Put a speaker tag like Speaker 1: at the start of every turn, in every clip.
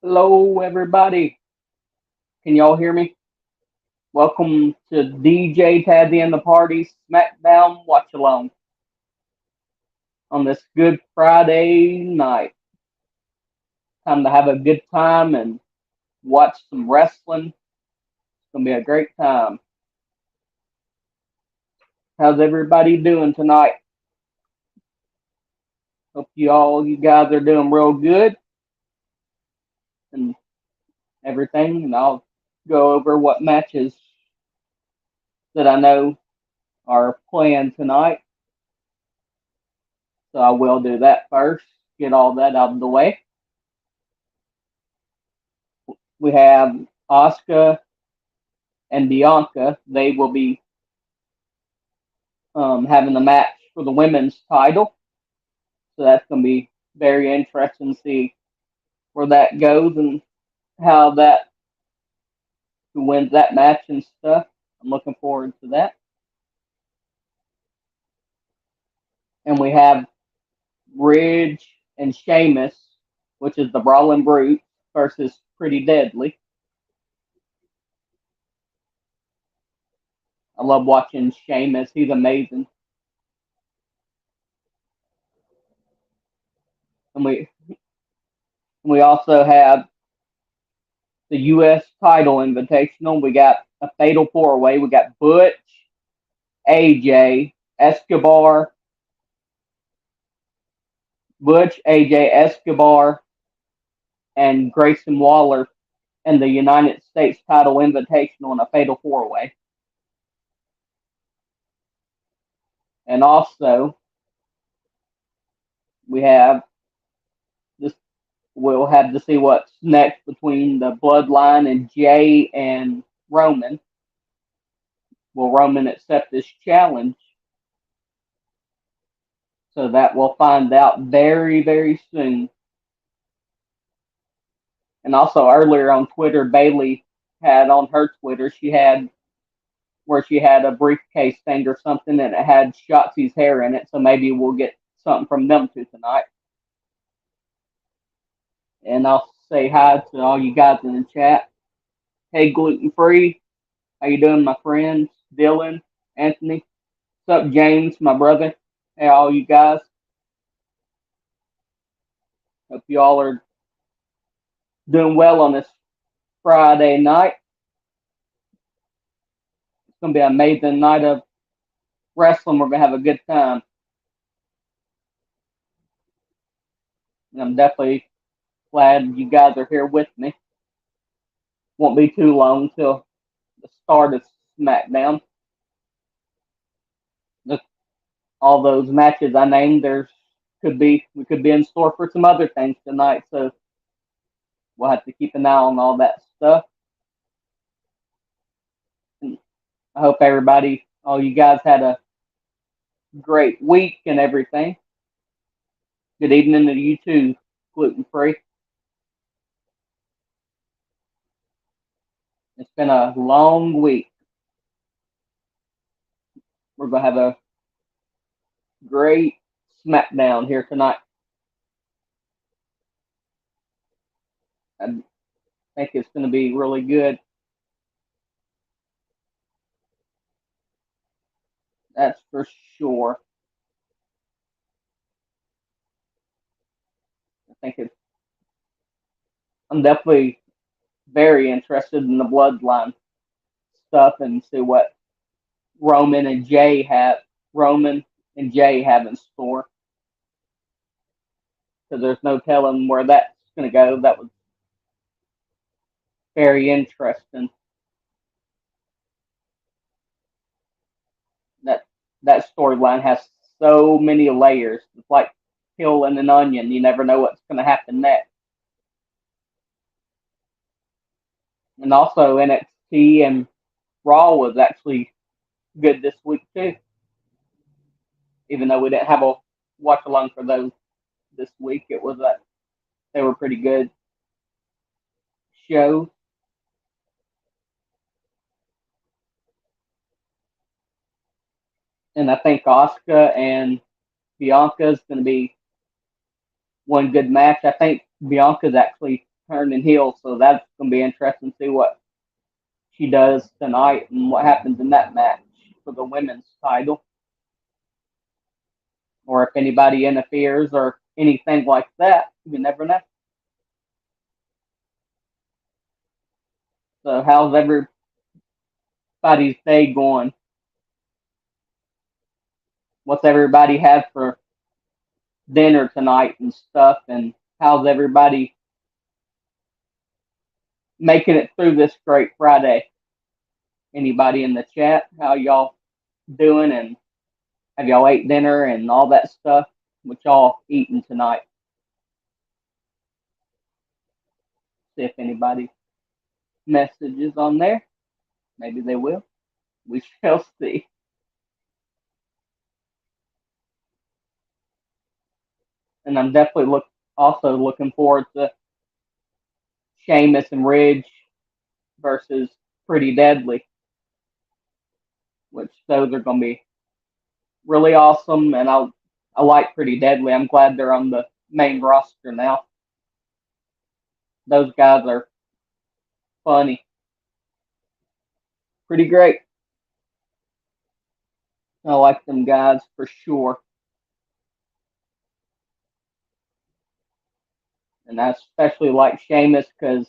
Speaker 1: Hello, everybody. Can y'all hear me? Welcome to DJ TAZZY and the Party SmackDown Watch Along on this Good Friday night. Time to have a good time and watch some wrestling. It's going to be a great time. How's everybody doing tonight? Hope you guys are doing real good and everything. And I'll go over what matches that I know are playing tonight. So I will do that first, get all that out of the way. We have Asuka and Bianca. They will be having the match for the women's title. So that's going to be very interesting to see where that goes and how that, who wins that match and stuff. I'm looking forward to that. And we have Ridge and Sheamus, which is the Brawling Brute, versus Pretty Deadly. I love watching Sheamus. He's amazing. And we also have the U.S. title invitational. We got a fatal four-way. We got Butch, AJ, Escobar, and Grayson Waller in the United States title invitational in a fatal four-way. And also, we'll have to see what's next between the Bloodline and Jay and Roman. Will Roman accept this challenge? So that we'll find out very, very soon. And also earlier on Twitter, Bayley had on her Twitter. She had where she had a briefcase thing or something, and it had Shotzi's hair in it. So maybe we'll get something from them two tonight. And I'll say hi to all you guys in the chat. Hey, gluten free. How you doing, my friends? Dylan, Anthony. What's up, James, my brother? Hey, all you guys. Hope you all are doing well on this Friday night. It's going to be an amazing night of wrestling. We're going to have a good time. And I'm definitely glad you guys are here with me. Won't be too long till the start of SmackDown. All those matches I named, we could be in store for some other things tonight, so we'll have to keep an eye on all that stuff. And I hope all you guys had a great week and everything. Good evening to you too, gluten free. It's been a long week. We're gonna have a great SmackDown here tonight. I think it's gonna be really good. That's for sure. I'm definitely very interested in the bloodline stuff and see what Roman and Jay have in store. So there's no telling where that's going to go. That was very interesting. That storyline has so many layers. It's like peeling an onion. You never know what's going to happen next. And also NXT and Raw was actually good this week too. Even though we didn't have a watch along for those this week, they were pretty good shows. And I think Asuka and Bianca is going to be one good match. I think Bianca's actually turning heel, so that's going to be interesting to see what she does tonight and what happens in that match for the women's title. Or if anybody interferes or anything like that, you never know. So how's everybody's day going? What's everybody have for dinner tonight and stuff? And how's everybody making it through this great Friday? Anybody in the chat? How y'all doing? And have y'all ate dinner and all that stuff? What y'all eating tonight? See if anybody messages on there. Maybe they will. We shall see. And I'm definitely also looking forward to Sheamus and Ridge versus Pretty Deadly, which those are going to be really awesome. And I like Pretty Deadly. I'm glad they're on the main roster now. Those guys are funny. Pretty great. I like them guys for sure. And I especially like Sheamus because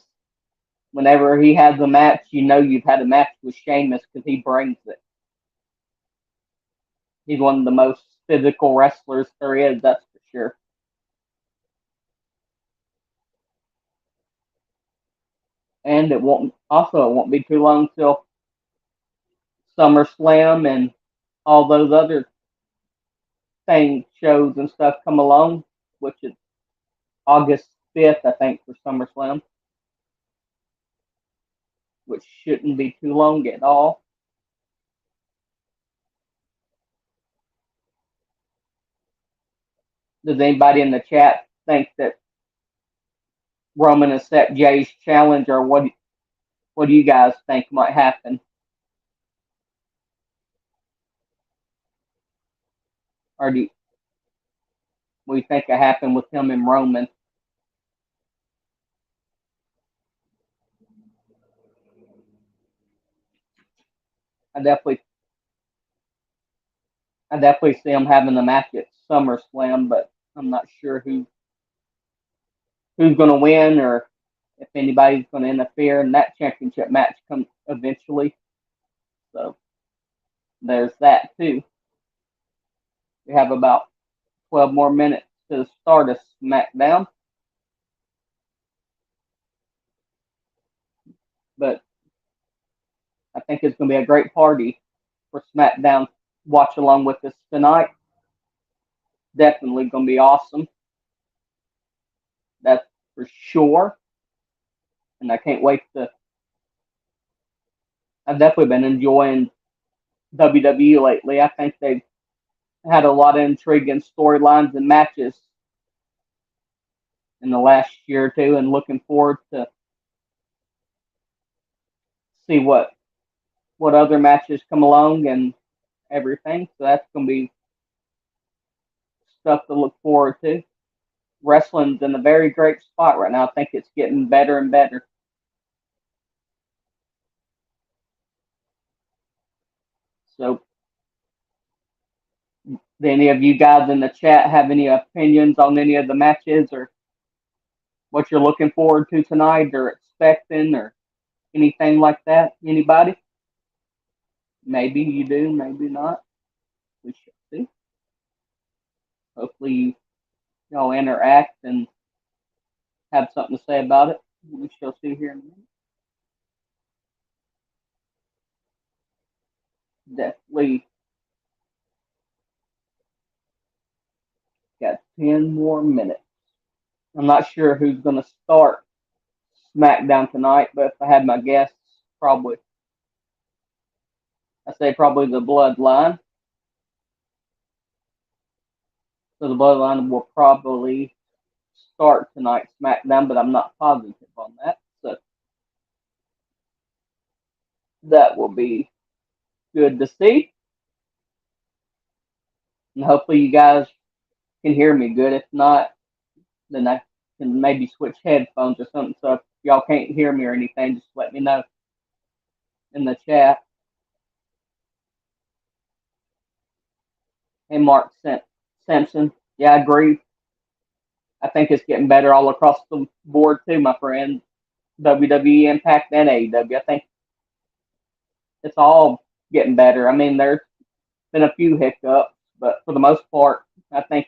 Speaker 1: whenever he has a match, you know you've had a match with Sheamus because he brings it. He's one of the most physical wrestlers there is, that's for sure. And it won't be too long till SummerSlam and all those other shows and stuff come along, which is August 5th, I think, for SummerSlam, which shouldn't be too long at all. Does anybody in the chat think that Roman has set Jay's challenge, or What do you guys think might happen? Or what do you think will happen with him and Roman? I definitely I definitely see him having the match at SummerSlam, but I'm not sure who's going to win or if anybody's going to interfere in that championship match come eventually. So there's that too. We have about 12 more minutes to start a SmackDown, but I think it's going to be a great party for SmackDown. Watch along with us tonight. Definitely going to be awesome. That's for sure. And I can't wait to. I've definitely been enjoying WWE lately. I think they've had a lot of intriguing storylines and matches in the last year or two, and looking forward to see what other matches come along and everything. So that's going to be stuff to look forward to. Wrestling's in a very great spot right now. I think it's getting better and better. So, do any of you guys in the chat have any opinions on any of the matches or what you're looking forward to tonight or expecting or anything like that? Anybody? Maybe you do, maybe not. We shall see. Hopefully, y'all interact and have something to say about it. We shall see here in a minute. Definitely got 10 more minutes. I'm not sure who's going to start SmackDown tonight, but if I had my guess, probably, I say probably the Bloodline. So the Bloodline will probably start tonight's SmackDown, but I'm not positive on that. So that will be good to see. And hopefully you guys can hear me good. If not, then I can maybe switch headphones or something. So if y'all can't hear me or anything, just let me know in the chat. Hey, Mark Simpson. Yeah, I agree. I think it's getting better all across the board too, my friend. WWE Impact and AEW. I think it's all getting better. I mean, there's been a few hiccups, but for the most part, I think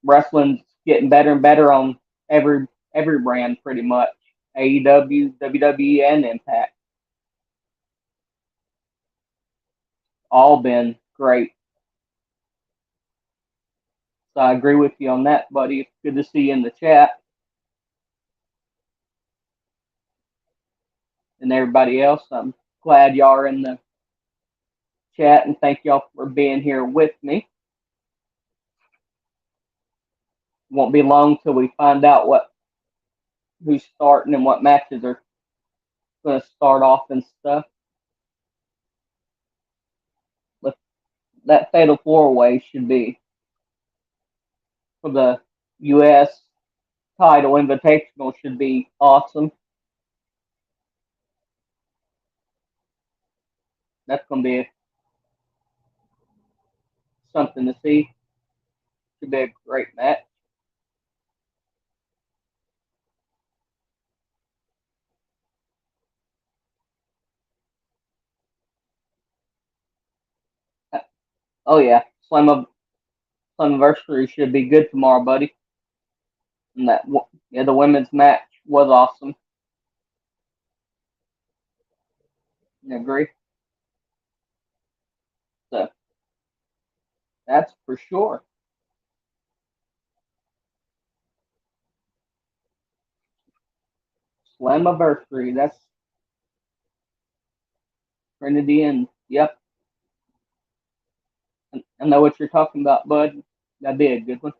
Speaker 1: wrestling's getting better and better on every brand pretty much. AEW, WWE, and Impact. All been great. So I agree with you on that, buddy. It's good to see you in the chat. And everybody else, I'm glad y'all are in the chat and thank y'all for being here with me. Won't be long till we find out who's starting and what matches are going to start off and stuff. But that Fatal 4-Way should be for the U.S. title invitational should be awesome. That's going to be something to see. Should be a great match. Oh yeah, Slammiversary should be good tomorrow, buddy. And the women's match was awesome. I agree. So that's for sure. Slammiversary. That's Trinity and yep. I know what you're talking about, bud. That'd be a good one.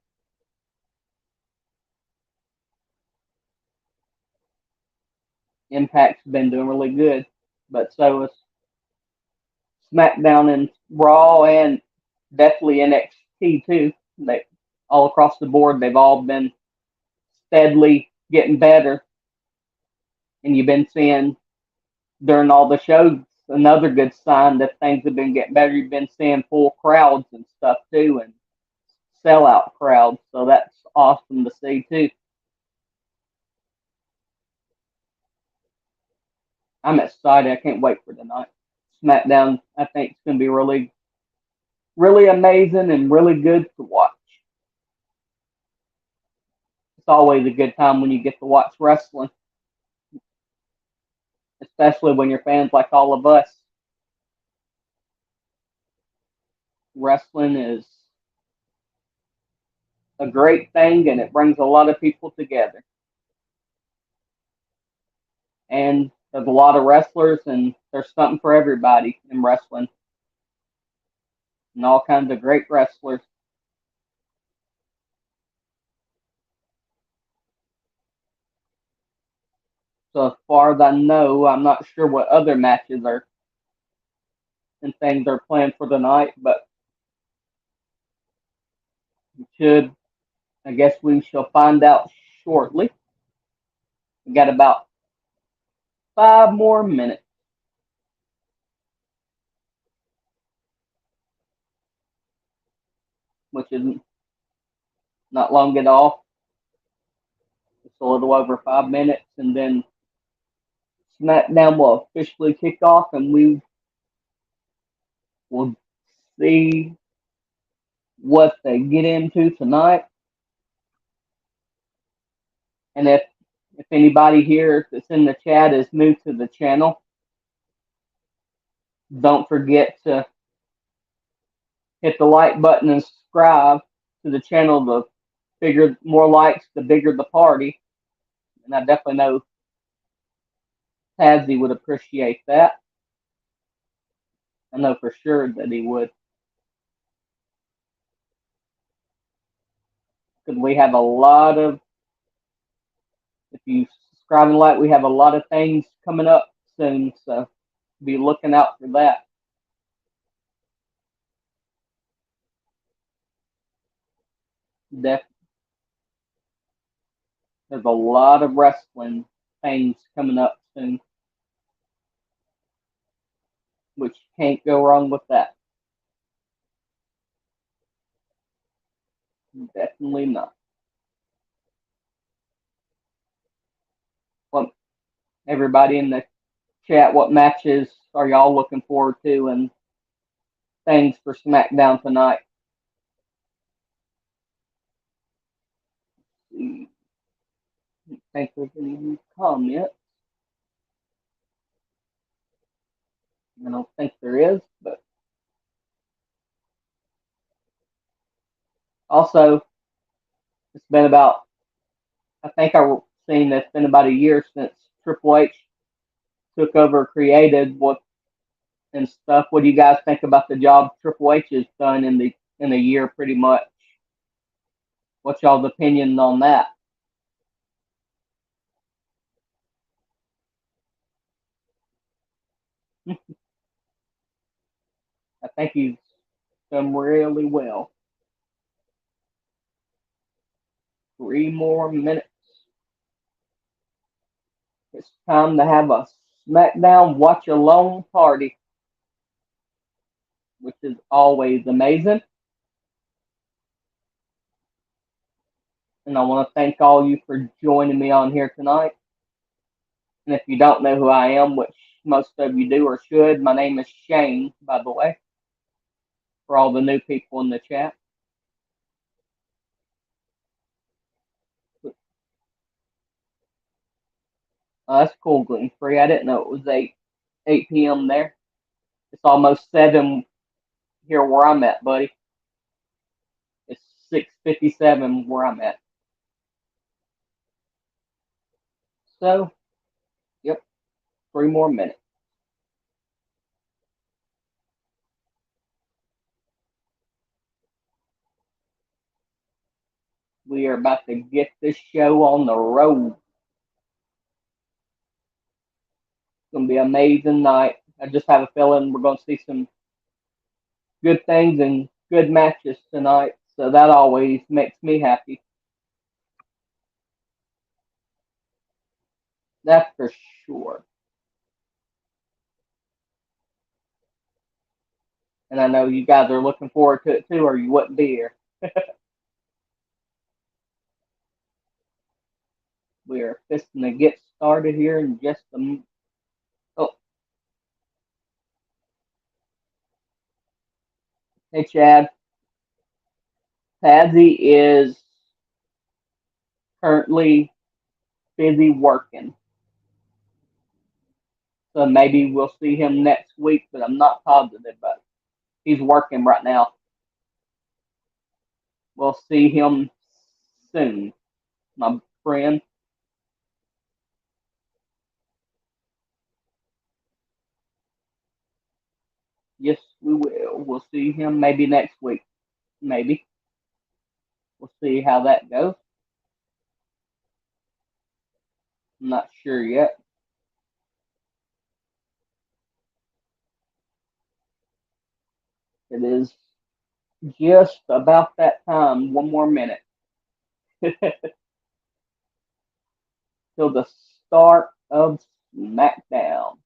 Speaker 1: Impact's been doing really good, but so is SmackDown and Raw, and definitely NXT too. They all across the board, they've all been steadily getting better, and you've been seeing during all the shows another good sign that things have been getting better. You've been seeing full crowds and stuff too, and sellout crowds, so that's awesome to see too. I'm excited. I can't wait for tonight. SmackDown, I think it's going to be really, really amazing and really good to watch. It's always a good time when you get to watch wrestling, especially when you're fans like all of us. Wrestling is a great thing, and it brings a lot of people together. And there's a lot of wrestlers, and there's something for everybody in wrestling, and all kinds of great wrestlers. So as far as I know, I'm not sure what other matches are and things are planned for the night, but we should. I guess we shall find out shortly. We got about 5 more minutes, which is not long at all. It's a little over 5 minutes, and then SmackDown will officially kick off, and we will see what they get into tonight. And if anybody here that's in the chat is new to the channel, don't forget to hit the like button and subscribe to the channel. The bigger, more likes, the bigger the party. And I definitely know TAZZY would appreciate that. I know for sure that he would. Because we have a lot of, if you subscribe and like, we have a lot of things coming up soon. So be looking out for that. There's a lot of wrestling things coming up soon, which can't go wrong with that. Definitely not. Well, everybody in the chat, what matches are y'all looking forward to and things for SmackDown tonight? I don't think there's any comments. I don't think there is, but also it's been about, I think I've seen it's been about a year since Triple H took over, created what and stuff. What do you guys think about the job Triple H has done in a year, pretty much? What's y'all's opinion on that? I think he's done really well. 3 more minutes. It's time to have a SmackDown watch alone party, which is always amazing. And I want to thank all you for joining me on here tonight. And if you don't know who I am, which most of you do or should, my name is Shane, by the way, for all the new people in the chat. That's cool, gluten free. I didn't know it was 8 p.m. there. It's almost 7 here where I'm at, buddy. It's 6:57 where I'm at. So, yep, 3 more minutes. We are about to get this show on the road. going to be an amazing night. I just have a feeling we're going to see some good things and good matches tonight. So that always makes me happy. That's for sure. And I know you guys are looking forward to it too, or you wouldn't be here. We are fisting to get started here in just a. Oh, hey Chad. Tazzy is currently busy working. So maybe we'll see him next week, but I'm not positive. But he's working right now. We'll see him soon, my friend. Yes, we will. We'll see him maybe next week. Maybe. We'll see how that goes. I'm not sure yet. It is just about that time. One more minute till the start of SmackDown,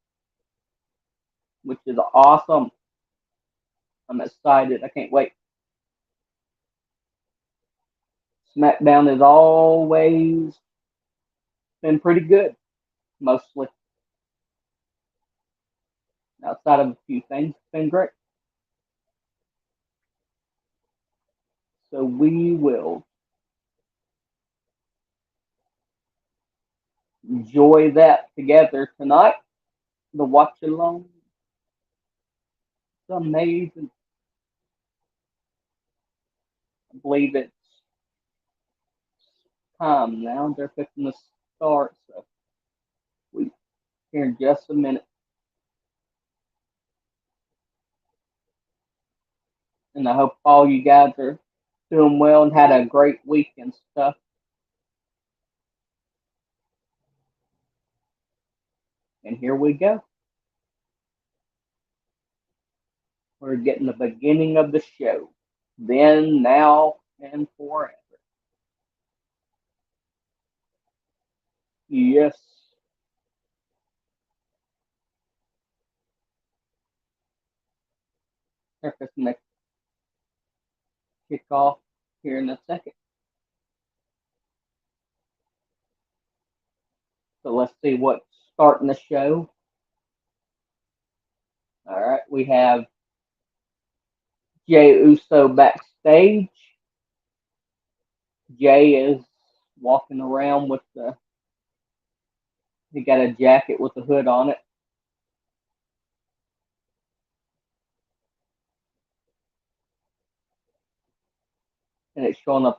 Speaker 1: which is awesome. I'm excited. I can't wait. SmackDown has always been pretty good, mostly. Outside of a few things, it's been great. So we will enjoy that together tonight. The watch along. It's amazing. I believe it's time now. They're fixing to start, so we here in just a minute. And I hope all you guys are doing well and had a great week and stuff. And here we go. We're getting the beginning of the show. Then, now, and forever. Yes. They're fixing to kick off here in a second. So let's see what's starting the show. All right, we have Jay Uso backstage. Jay is walking around with the. He got a jacket with a hood on it, and it's showing a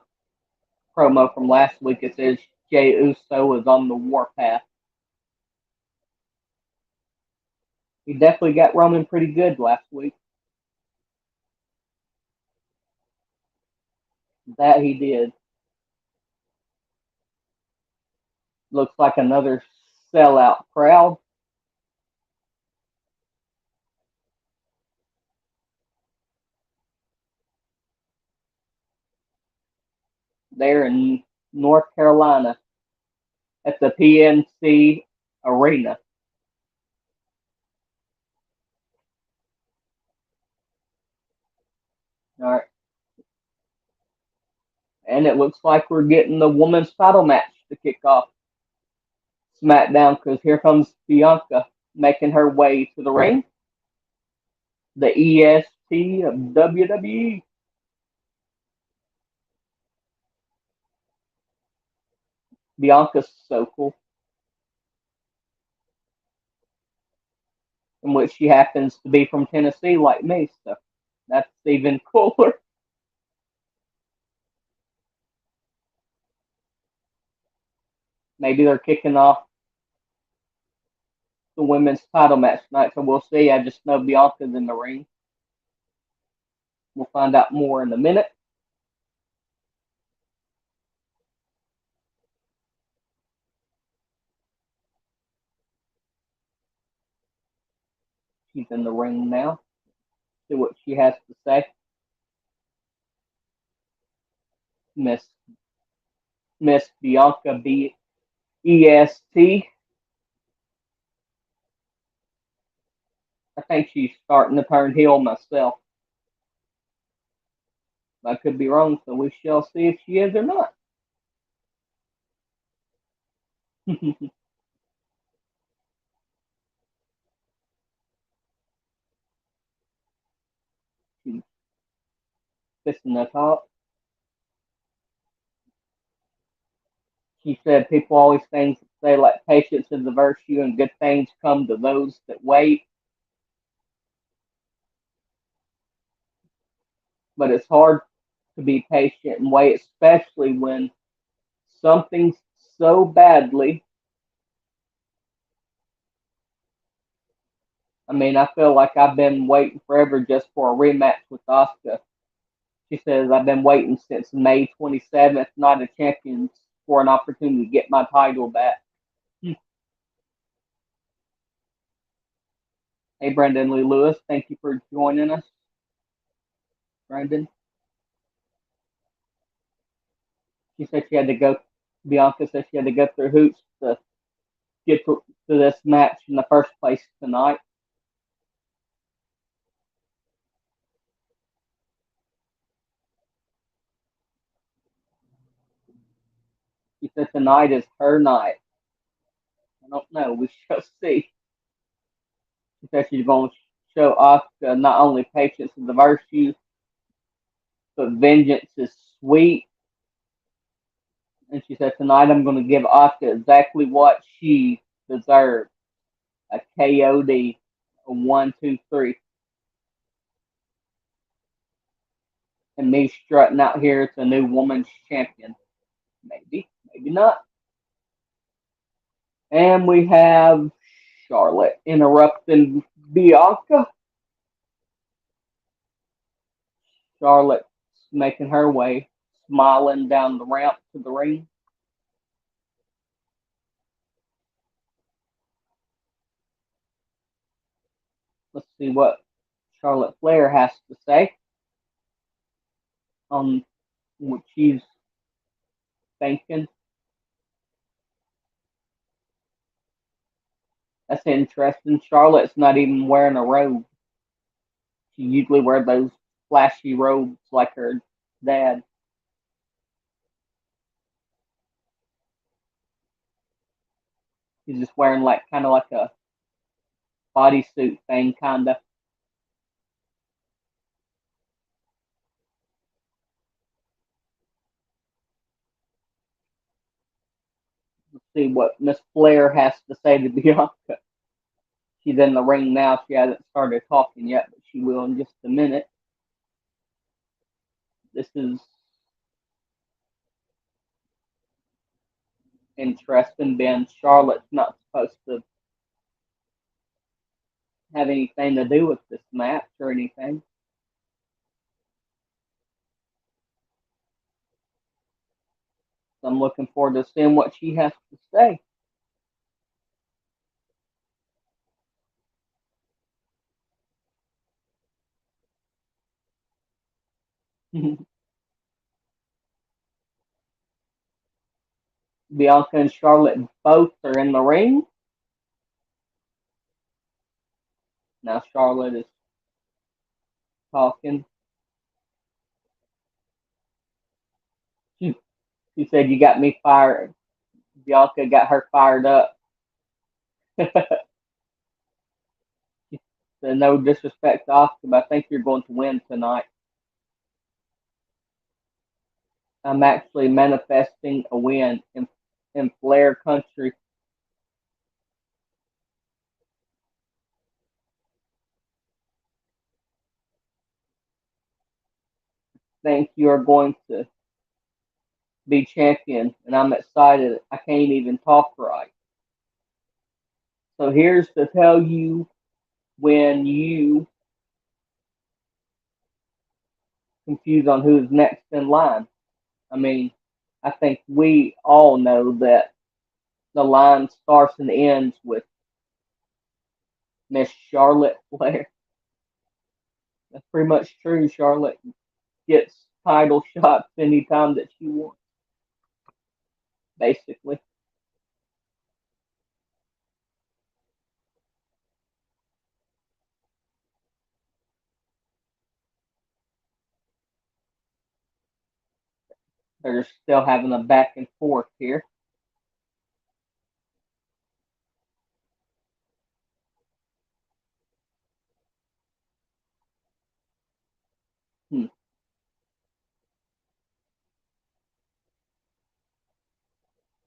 Speaker 1: promo from last week. It says Jay Uso is on the warpath. He definitely got Roman pretty good last week. That he did. Looks like another sellout crowd. There in North Carolina at the PNC Arena. All right. And it looks like we're getting the women's title match to kick off SmackDown because here comes Bianca making her way to the ring. The EST of WWE. Bianca's so cool. In which she happens to be from Tennessee like me, so that's even cooler. Maybe they're kicking off the women's title match tonight, so we'll see. I just know Bianca's in the ring. We'll find out more in a minute. She's in the ring now. See what she has to say. Miss Bianca BEST. I think she's starting to turn heel myself. I could be wrong, so we shall see if she is or not. She's fixing to talk. She said people always say like patience is the virtue and good things come to those that wait. But it's hard to be patient and wait, especially when something so badly. I mean, I feel like I've been waiting forever just for a rematch with Asuka. She says, I've been waiting since May 27th, Night of Champions, for an opportunity to get my title back. Hey, Brandon Lee Lewis, thank you for joining us. Brandon. She said she had to go, Bianca said she had to go through hoops to get to this match in the first place tonight. She said tonight is her night. I don't know. We shall see. She said she's going to show Asuka not only patience is the virtue, but vengeance is sweet. And she said tonight I'm going to give Asuka exactly what she deserves. A KOD, a 1, 2, 3. And me strutting out here as a new woman's champion. Maybe, maybe not. And we have Charlotte interrupting Bianca. Charlotte making her way, smiling down the ramp to the ring. Let's see what Charlotte Flair has to say on what she's thinking. That's interesting. Charlotte's not even wearing a robe. She usually wears those flashy robes like her dad. She's just wearing like kind of like a bodysuit thing, kind of. Let's see what Miss Flair has to say to Bianca. She's in the ring now. She hasn't started talking yet, but she will in just a minute. This is interesting, Ben. Charlotte's not supposed to have anything to do with this match or anything. So I'm looking forward to seeing what she has to say. Bianca and Charlotte both are in the ring. Now Charlotte is talking. She, she said, you got me fired. Bianca got her fired up. So no disrespect to Oscar, but I think you're going to win tonight. I'm actually manifesting a win in Flair country. Think you're going to be champion, and I'm excited. I can't even talk right. So here's to tell you when you confused on who's next in line. I mean, I think we all know that the line starts and ends with Miss Charlotte Flair. That's pretty much true. Charlotte gets title shots anytime that she wants, basically. They're still having a back and forth here. Hmm.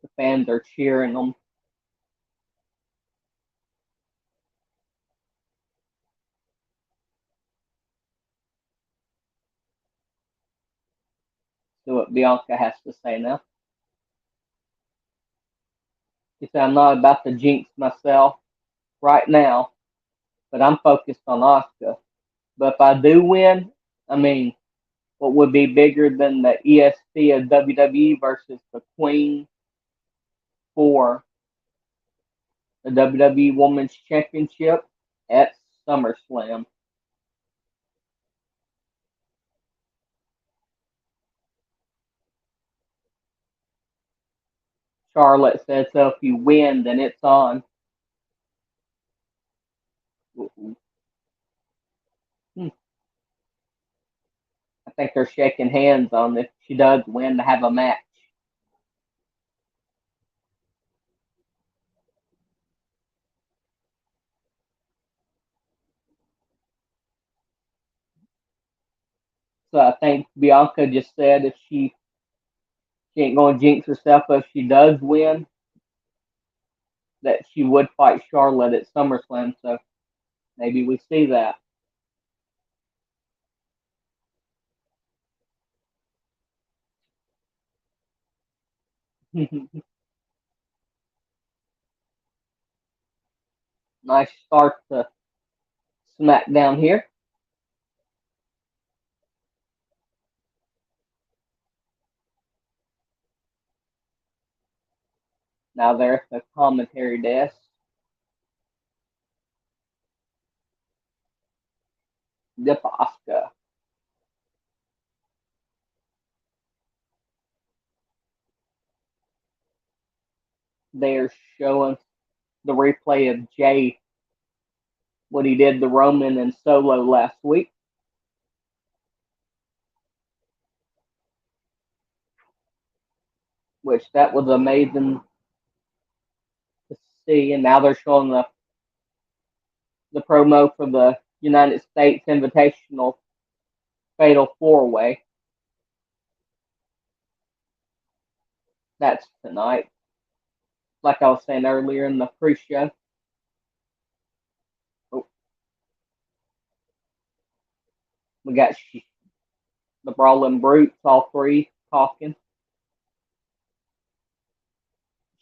Speaker 1: The fans are cheering them. See what Bianca has to say now. She said, I'm not about to jinx myself right now, but I'm focused on Asuka. But if I do win, I mean, what would be bigger than the EST of WWE versus the Queen for the WWE Women's Championship at SummerSlam? Charlotte says, so if you win, then it's on. Hmm. I think they're shaking hands on if she does win to have a match. So I think Bianca just said if she ain't going to jinx herself if she does win, that she would fight Charlotte at SummerSlam. So maybe we see that. Nice start to SmackDown here. Now they're at the commentary desk. Deportes. They're showing the replay of Jay, what he did to Roman and Solo last week, which that was amazing to see. And now they're showing the promo for the United States Invitational Fatal Four Way. That's tonight. Like I was saying earlier in the pre-show. Oh, we got the Brawling Brutes, all three talking.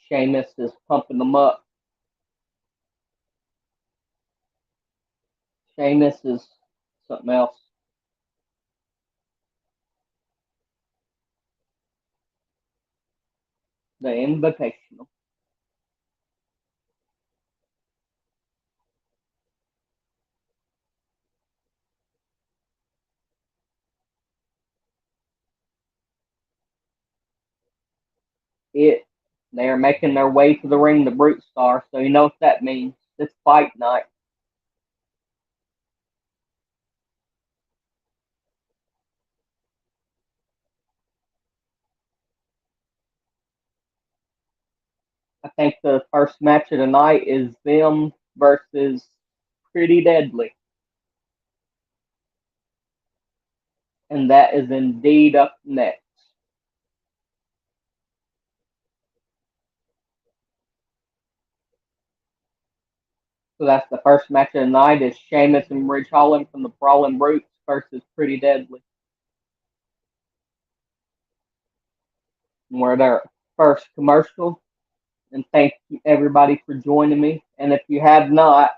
Speaker 1: Sheamus is pumping them up. Sheamus is something else. The Invitational. It. They are making their way to the ring, the Brute Star. So you know what that means. It's fight night. I think the first match of the night is them versus Pretty Deadly. And that is indeed up next. So that's the first match of the night is Sheamus and Ridge Holland from the Brawling Brutes versus Pretty Deadly. And we're their first commercial. And thank you everybody for joining me. And if you have not,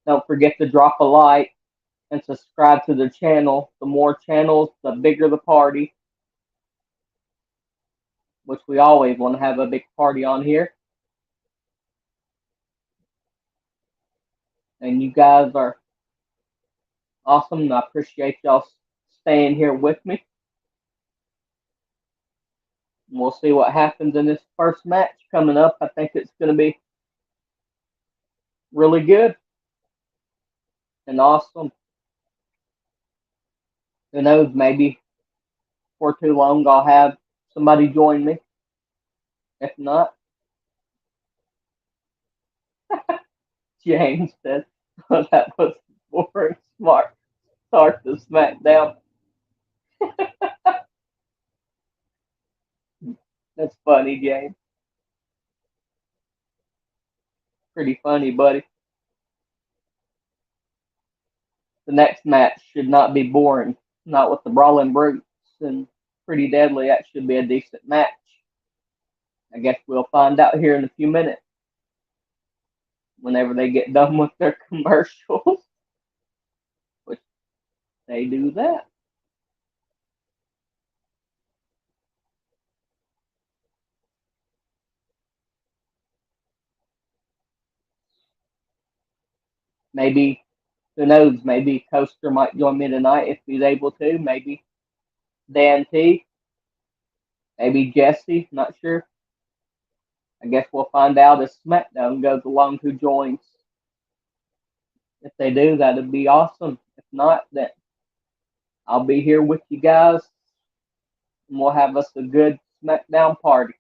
Speaker 1: don't forget to drop a like and subscribe to the channel. The more channels, the bigger the party, which we always want to have a big party on here. and you guys are awesome. And I appreciate y'all staying here with me. And we'll see what happens in this first match coming up. I think it's going to be really good and awesome. Who knows? Maybe for too long I'll have somebody join me. If not, James said that was boring. Smart start to SmackDown. That's funny, James. Pretty funny, buddy. The next match should not be boring. Not with the Brawling Brutes and Pretty Deadly. That should be a decent match. I guess we'll find out here in a few minutes whenever they get done with their commercials, which they do that. Maybe, who knows, maybe Coaster might join me tonight if he's able to. Maybe Dan T. Maybe Jesse. Not sure. I guess we'll find out as SmackDown goes along who joins. If they do, that'd be awesome. If not, then I'll be here with you guys and we'll have us a good SmackDown party.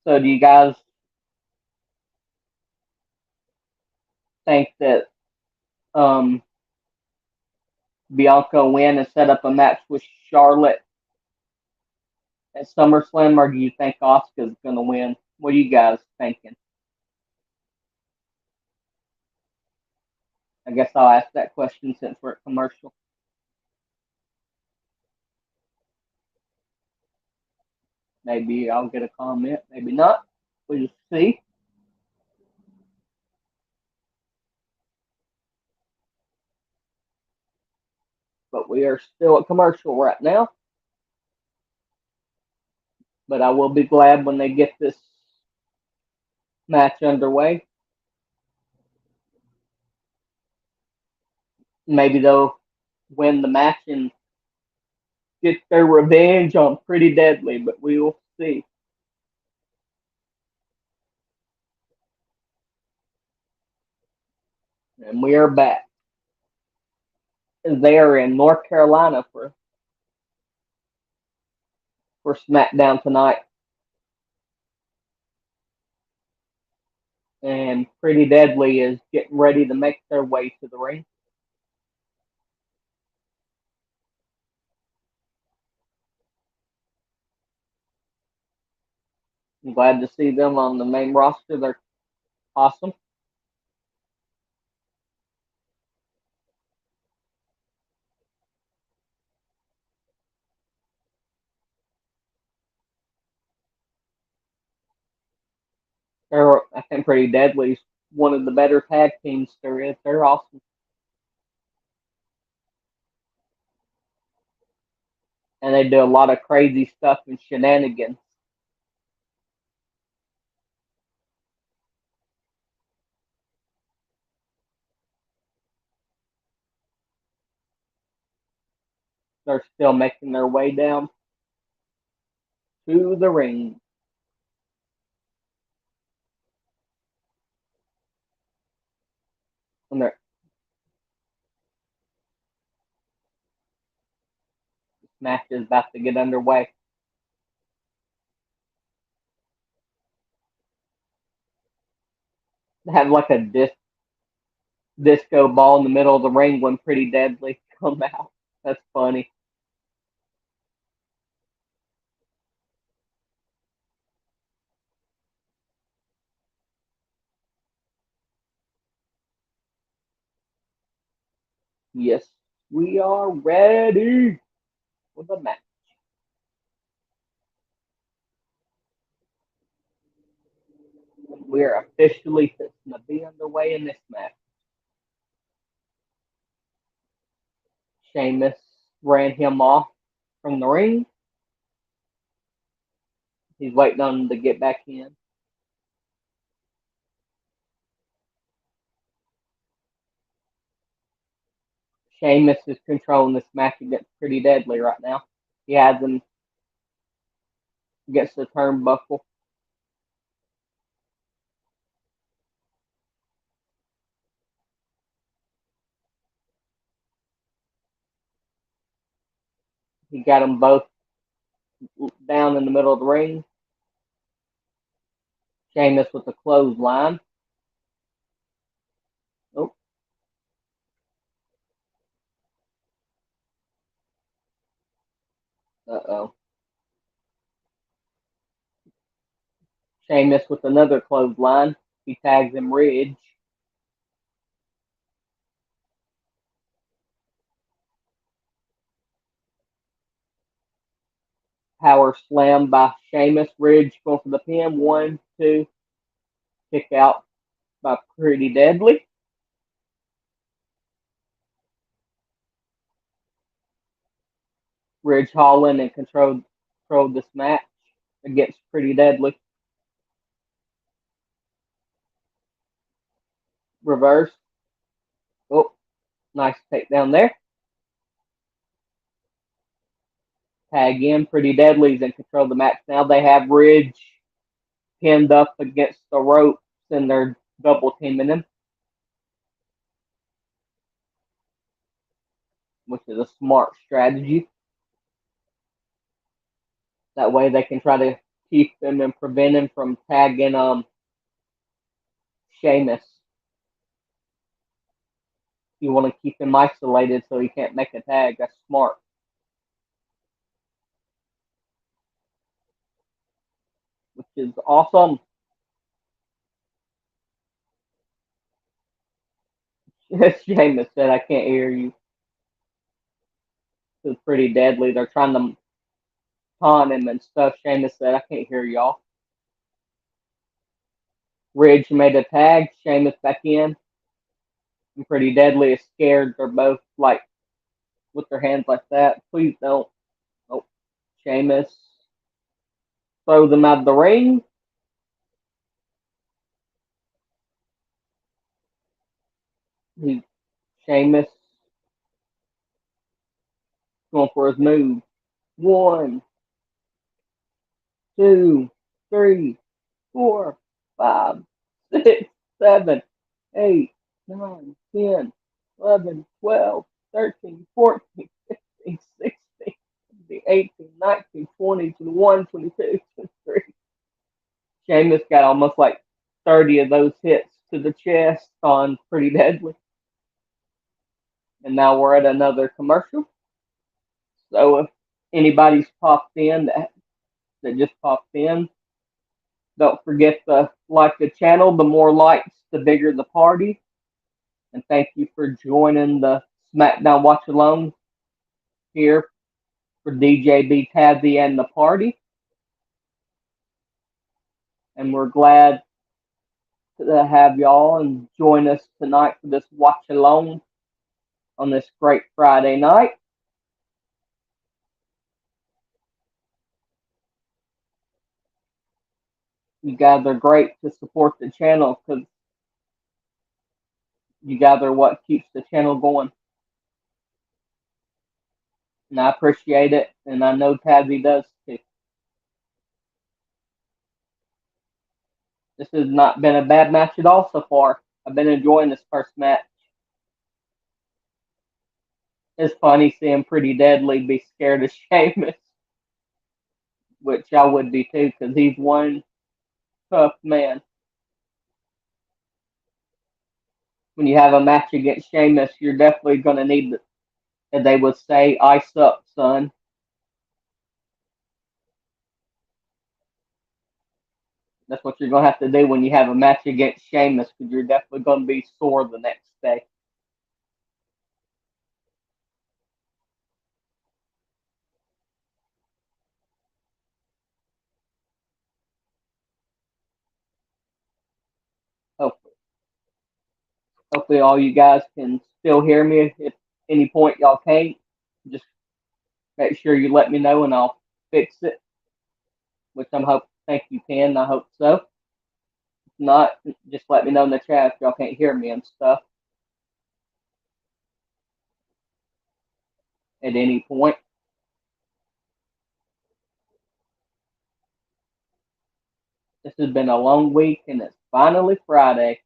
Speaker 1: So, do you guys think that um, Bianca win and set up a match with Charlotte at SummerSlam, or do you think Asuka's going to win? What are you guys thinking? I guess I'll ask that question since we're at commercial. Maybe I'll get a comment, maybe not. We'll just see. But we are still at commercial right now. But I will be glad when they get this match underway. Maybe they'll win the match and get their revenge on Pretty Deadly, but we will see. And we are back. They are in North Carolina for SmackDown tonight. And Pretty Deadly is getting ready to make their way to the ring. I'm glad to see them on the main roster. They're awesome. I think Pretty Deadly's one of the better tag teams there is. They're awesome. And they do a lot of crazy stuff and shenanigans. They're still making their way down to the ring. And their match is about to get underway. They have like a disco ball in the middle of the ring when Pretty Deadly come out. That's funny. Yes, we are ready for the match. We are officially fixing to be underway in this match. Sheamus ran him off from the ring. He's waiting on him to get back in. Sheamus is controlling this match against Pretty Deadly right now. He has him against the turnbuckle. He got them both down in the middle of the ring. Sheamus with the clothesline. Oh. Uh-oh. Sheamus with another clothesline. He tags him Ridge. Power slam by Sheamus. Ridge going for the pin. 1, 2. Kick out by Pretty Deadly. Ridge Holland and controlled this match against Pretty Deadly. Reverse. Oh, nice takedown there. Tag in. Pretty Deadly's in control of the match now. They have Ridge pinned up against the ropes and they're double teaming him, which is a smart strategy. That way they can try to keep him and prevent him from tagging Sheamus. You want to keep him isolated so he can't make a tag. That's smart. Which is awesome. Sheamus said, I can't hear you. It's Pretty Deadly. They're trying to taunt him and stuff. Sheamus said, I can't hear y'all. Ridge made a tag. Sheamus back in. And Pretty Deadly is scared. They're both like with their hands like that. Please don't. Oh, Sheamus throw them out of the ring. Sheamus going for his move. 1, 2, 3, 4, 5, 6, 7, 8, 9, 10, 11, 12, 13, 14, 15, 16, 18, 19, 20, 21, 22, 23. Sheamus got almost like 30 of those hits to the chest on Pretty Deadly. And now we're at another commercial. So if anybody's popped in that just popped in, don't forget to like the channel. The more likes, the bigger the party. And thank you for joining the SmackDown Watch Along here for DJ B-TAZZY and the party. And we're glad to have y'all and join us tonight for this watch along on this great Friday night. You guys are great to support the channel because you guys are what keeps the channel going. And I appreciate it, and I know Tazzy does too. This has not been a bad match at all so far. I've been enjoying this first match. It's funny seeing Pretty Deadly be scared of Sheamus, which I would be too, because he's one tough man. When you have a match against Sheamus, you're definitely going to need, as they would say, ice up, son. That's what you're going to have to do when you have a match against Sheamus, because you're definitely going to be sore the next day. Hopefully all you guys can still hear me. If any point y'all can't, Just make sure you let me know and I'll fix it, which think you can. I hope so. If not, just let me know in the chat if y'all can't hear me and stuff at any point. This has been a long week and it's finally Friday.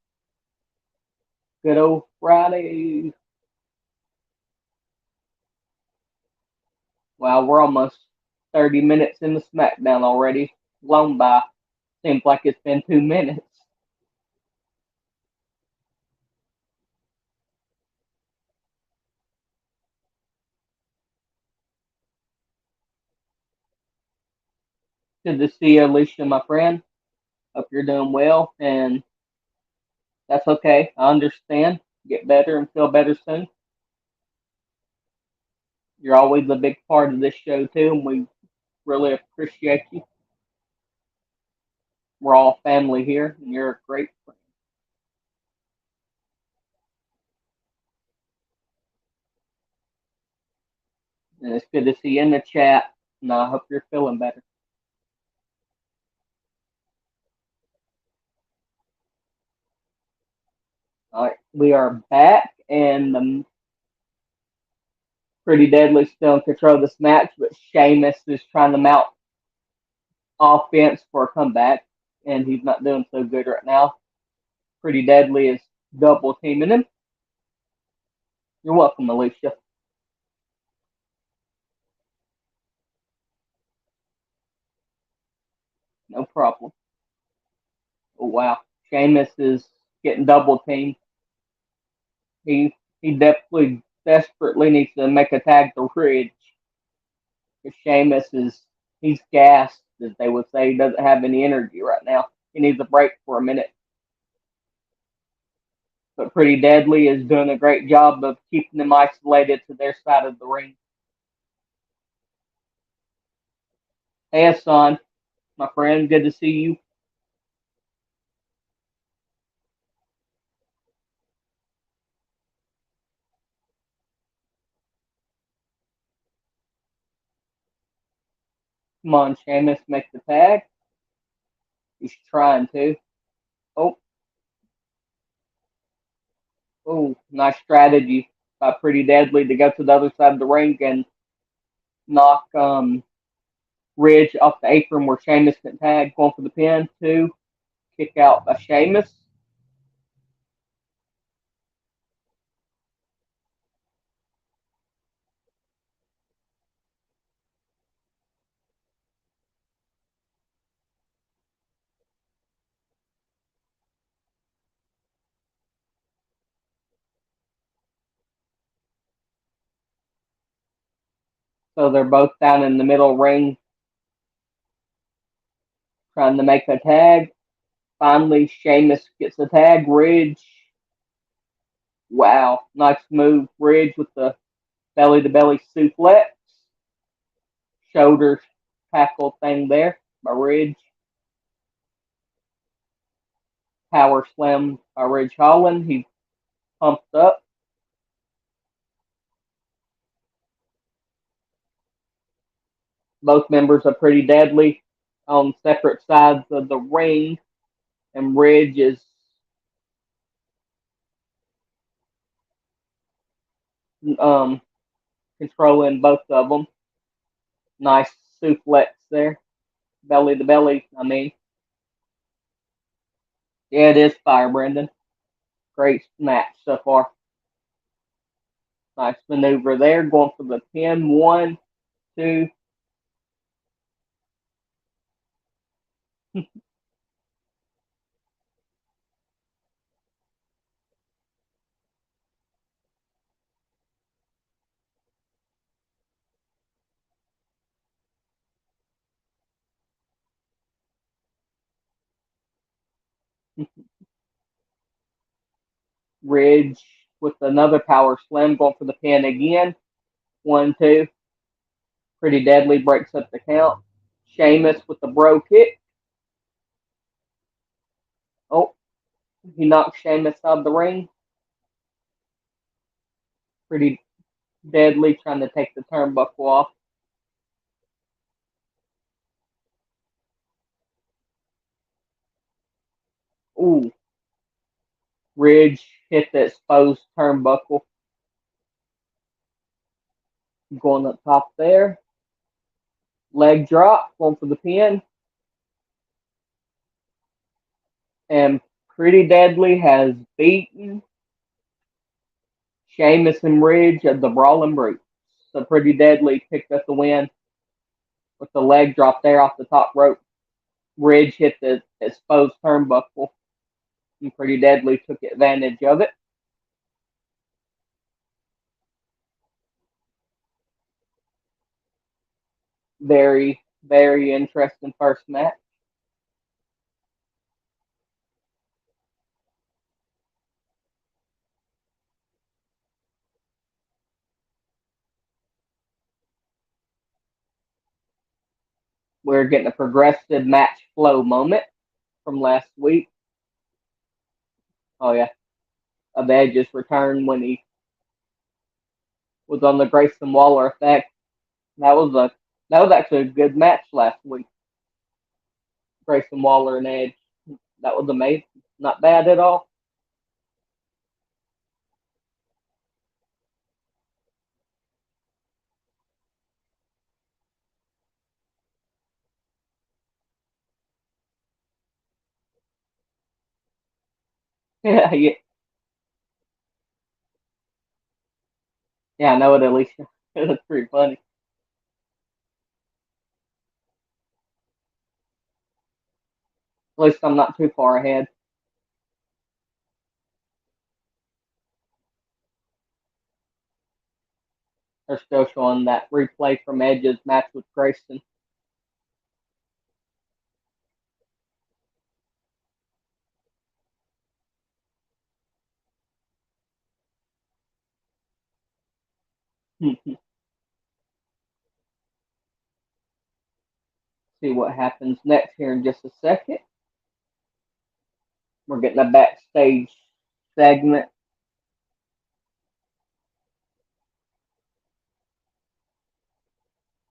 Speaker 1: Good old Friday. Wow, we're almost 30 minutes into SmackDown already. Blown by. Seems like it's been 2 minutes. Good to see you, Alicia, my friend. Hope you're doing well, and that's okay. I understand. Get better and feel better soon. You're always a big part of this show, too, and we really appreciate you. We're all family here, and you're a great friend. And it's good to see you in the chat, and I hope you're feeling better. All right, we are back, and Pretty Deadly still in control of this match, but Sheamus is trying to mount offense for a comeback, and he's not doing so good right now. Pretty Deadly is double teaming him. You're welcome, Alicia. No problem. Oh wow, Sheamus is getting double teamed. He definitely desperately needs to make a tag to Ridge. Because Sheamus he's gassed, as they would say. He doesn't have any energy right now. He needs a break for a minute. But Pretty Deadly is doing a great job of keeping them isolated to their side of the ring. Hey, Hassan, my friend, good to see you. Come on, Sheamus, make the tag. He's trying to. Oh, oh, nice strategy by Pretty Deadly to go to the other side of the ring and knock Ridge off the apron where Sheamus can tag, going for the pin. Two, kick out by Sheamus. So they're both down in the middle ring trying to make a tag. Finally, Sheamus gets a tag. Ridge. Wow. Nice move. Ridge with the belly to belly suplex. Shoulder tackle thing there by Ridge. Power slam by Ridge Holland. He pumped up. Both members are Pretty Deadly on separate sides of the ring. And Ridge is um, controlling both of them. Nice suplex there. Belly to belly, I mean. Yeah, it is fire, Brendan. Great match so far. Nice maneuver there. Going for the pin. One, two. Ridge with another power slam. Going for the pin again. One, two. Pretty Deadly breaks up the count. Sheamus with the bro kick. Oh, he knocks Sheamus out of the ring. Pretty Deadly trying to take the turnbuckle off. Ooh. Ridge hit the exposed turnbuckle. Going up top there. Leg drop. Going for the pin. And Pretty Deadly has beaten Sheamus and Ridge of the Brawling Brutes. So Pretty Deadly picked up the win with the leg drop there off the top rope. Ridge hit the exposed turnbuckle, and Pretty Deadly took advantage of it. Very, very interesting first match. We're getting a progressive match flow moment from last week. Oh yeah, of Edge's return when he was on the Grayson Waller effect. That was actually a good match last week. Grayson Waller and Edge. That was amazing. Not bad at all. Yeah, yeah, yeah. I know it, Alicia. That's pretty funny. At least I'm not too far ahead. They're still showing that replay from Edge's match with Grayson. See what happens next here in just a second. We're getting a backstage segment.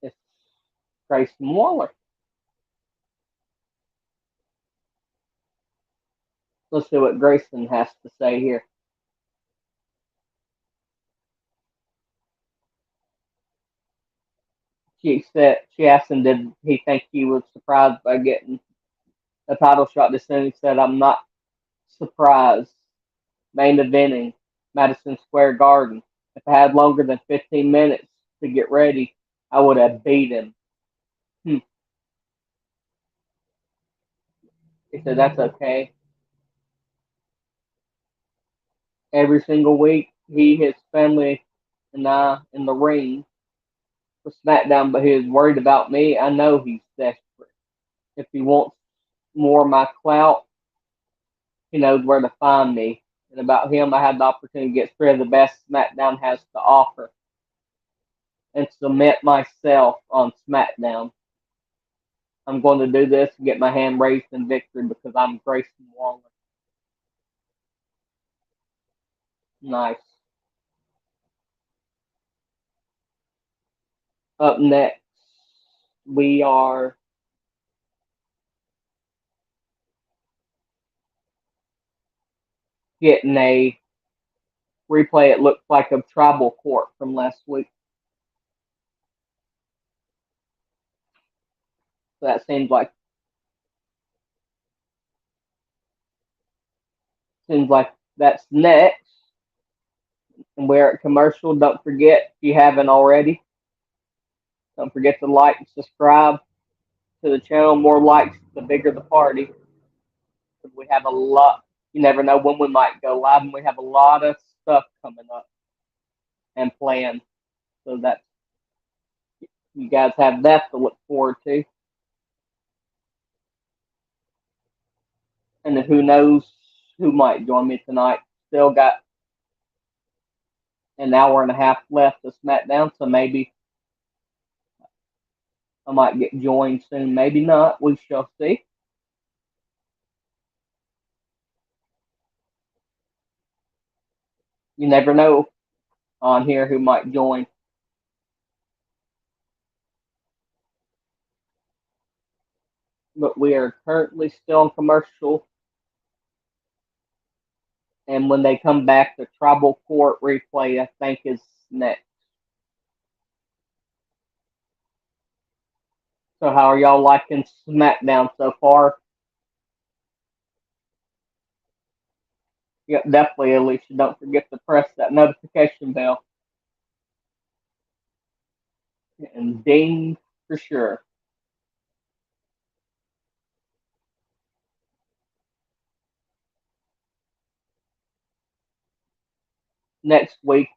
Speaker 1: It's Grayson Waller. Let's see what Grayson has to say here. She asked him, did he think he was surprised by getting a title shot this soon? He said, I'm not surprised. Main eventing, Madison Square Garden. If I had longer than 15 minutes to get ready, I would have beat him. Hmm. He said, that's okay. Every single week, he, his family, and I in the ring for SmackDown, but he was worried about me. I know he's desperate. If he wants more of my clout, he knows where to find me. And about him, I had the opportunity to get three of the best SmackDown has to offer and cement myself on SmackDown. I'm going to do this and get my hand raised in victory because I'm Grayson Waller. Nice. Up next, we are getting a replay. It looks like of Tribal Court from last week. So that seems like that's next. And we're at commercial. Don't forget, if you haven't already, don't forget to like and subscribe to the channel. More likes, the bigger the party. We have a lot. You never know when we might go live, and we have a lot of stuff coming up and planned. So that you guys have that to look forward to. And then who knows who might join me tonight. Still got an hour and a half left of SmackDown, so maybe I might get joined soon. Maybe not. We shall see. You never know. on here who might join. But we are currently still on commercial. And when they come back, the Tribal Court replay, I think, is next. So how are y'all liking SmackDown so far? Yep, definitely, Alicia. Don't forget to press that notification bell. And ding for sure. Next week,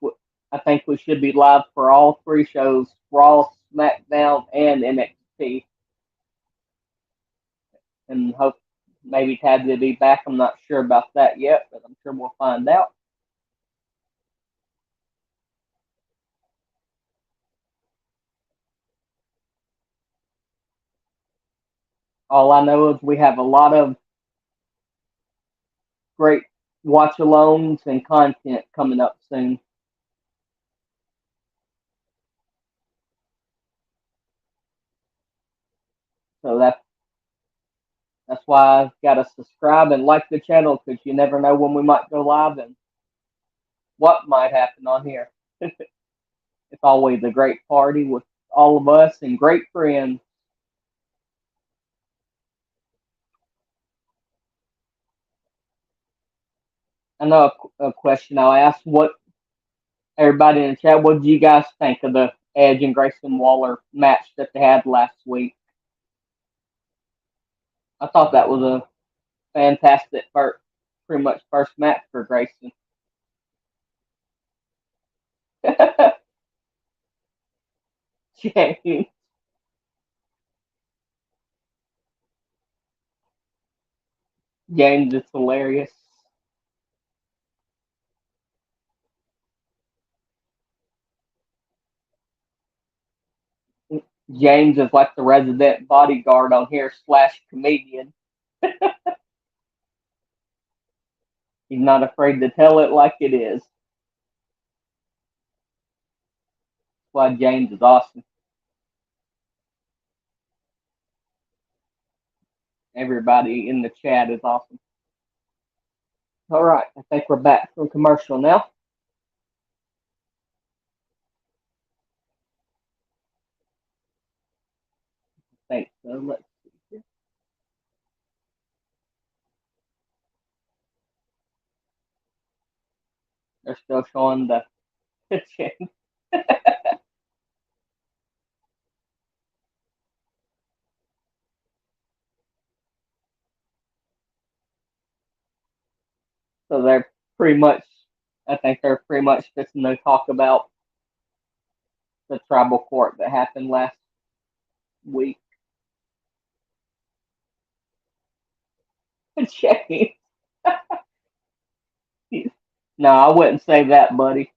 Speaker 1: I think we should be live for all three shows: Raw, SmackDown, and NXT. And hope maybe Tad will be back. I'm not sure about that yet, but I'm sure we'll find out. All I know is we have a lot of great watch alongs and content coming up soon. So that's why I've got to subscribe and like the channel, because you never know when we might go live and what might happen on here. It's always a great party with all of us and great friends. I know a question I'll ask: what everybody in the chat, what did you guys think of the Edge and Grayson Waller match that they had last week? I thought that was a fantastic pretty much first match for Grayson. James, James is hilarious. James is like the resident bodyguard on here / comedian. He's not afraid to tell it like it is. That's why James is awesome. Everybody in the chat is awesome. All right, I think we're back from commercial now. I think so. Let's see here. They're still showing the James. So they're pretty much, I think they're pretty much fixing to talk about the tribal court that happened last week. James. No, I wouldn't say that, buddy.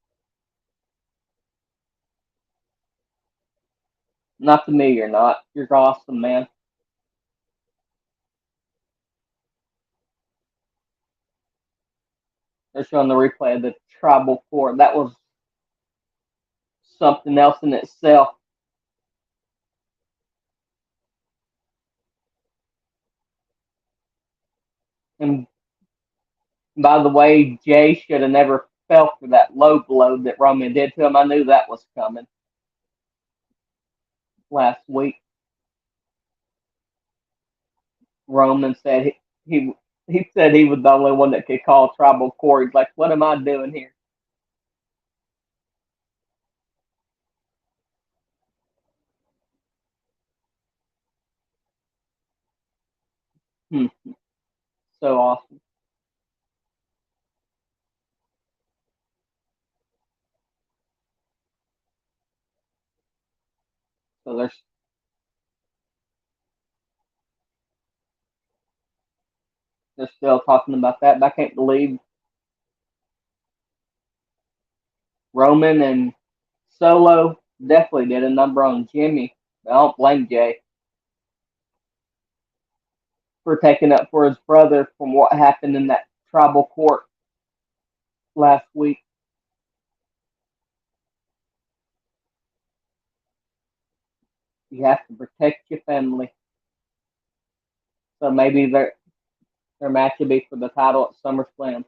Speaker 1: Not to me, you're not. You're awesome, man. They're showing the replay of the tribal court. That was something else in itself. And by the way, Jay should have never fell for that low blow that Roman did to him. I knew that was coming last week. Roman said he said he was the only one that could call tribal court. He's like, what am I doing here? Hmm. So awesome. So they're still talking about that. But I can't believe Roman and Solo definitely did a number on Jimmy. I don't blame Jay for taking up for his brother from what happened in that tribal court last week. You have to protect your family. So maybe their match will be for the title at SummerSlam.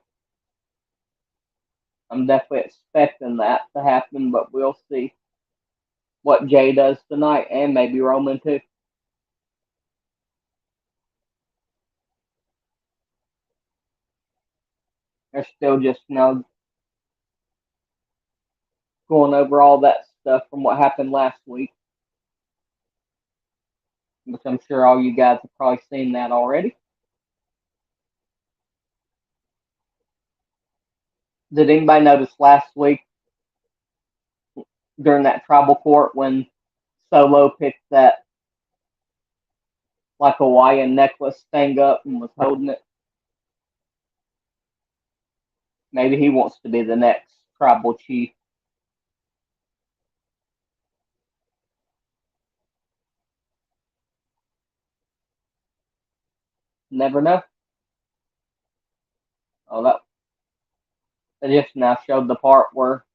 Speaker 1: I'm definitely expecting that to happen, but we'll see what Jay does tonight, and maybe Roman too. They're still just going over all that stuff from what happened last week, which I'm sure all you guys have probably seen that already. Did anybody notice last week during that tribal court when Solo picked that like Hawaiian necklace thing up and was holding it? Maybe he wants to be the next tribal chief. Never know. Oh, that they just now showed the part where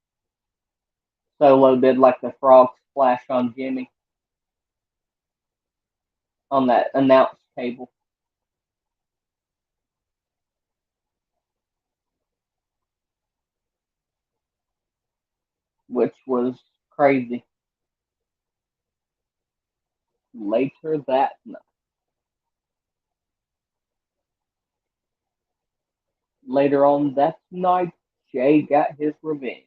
Speaker 1: Solo did like the frog splash on Jimmy on that announce table. Which was crazy. Later that night. Later on that night, Jay got his revenge.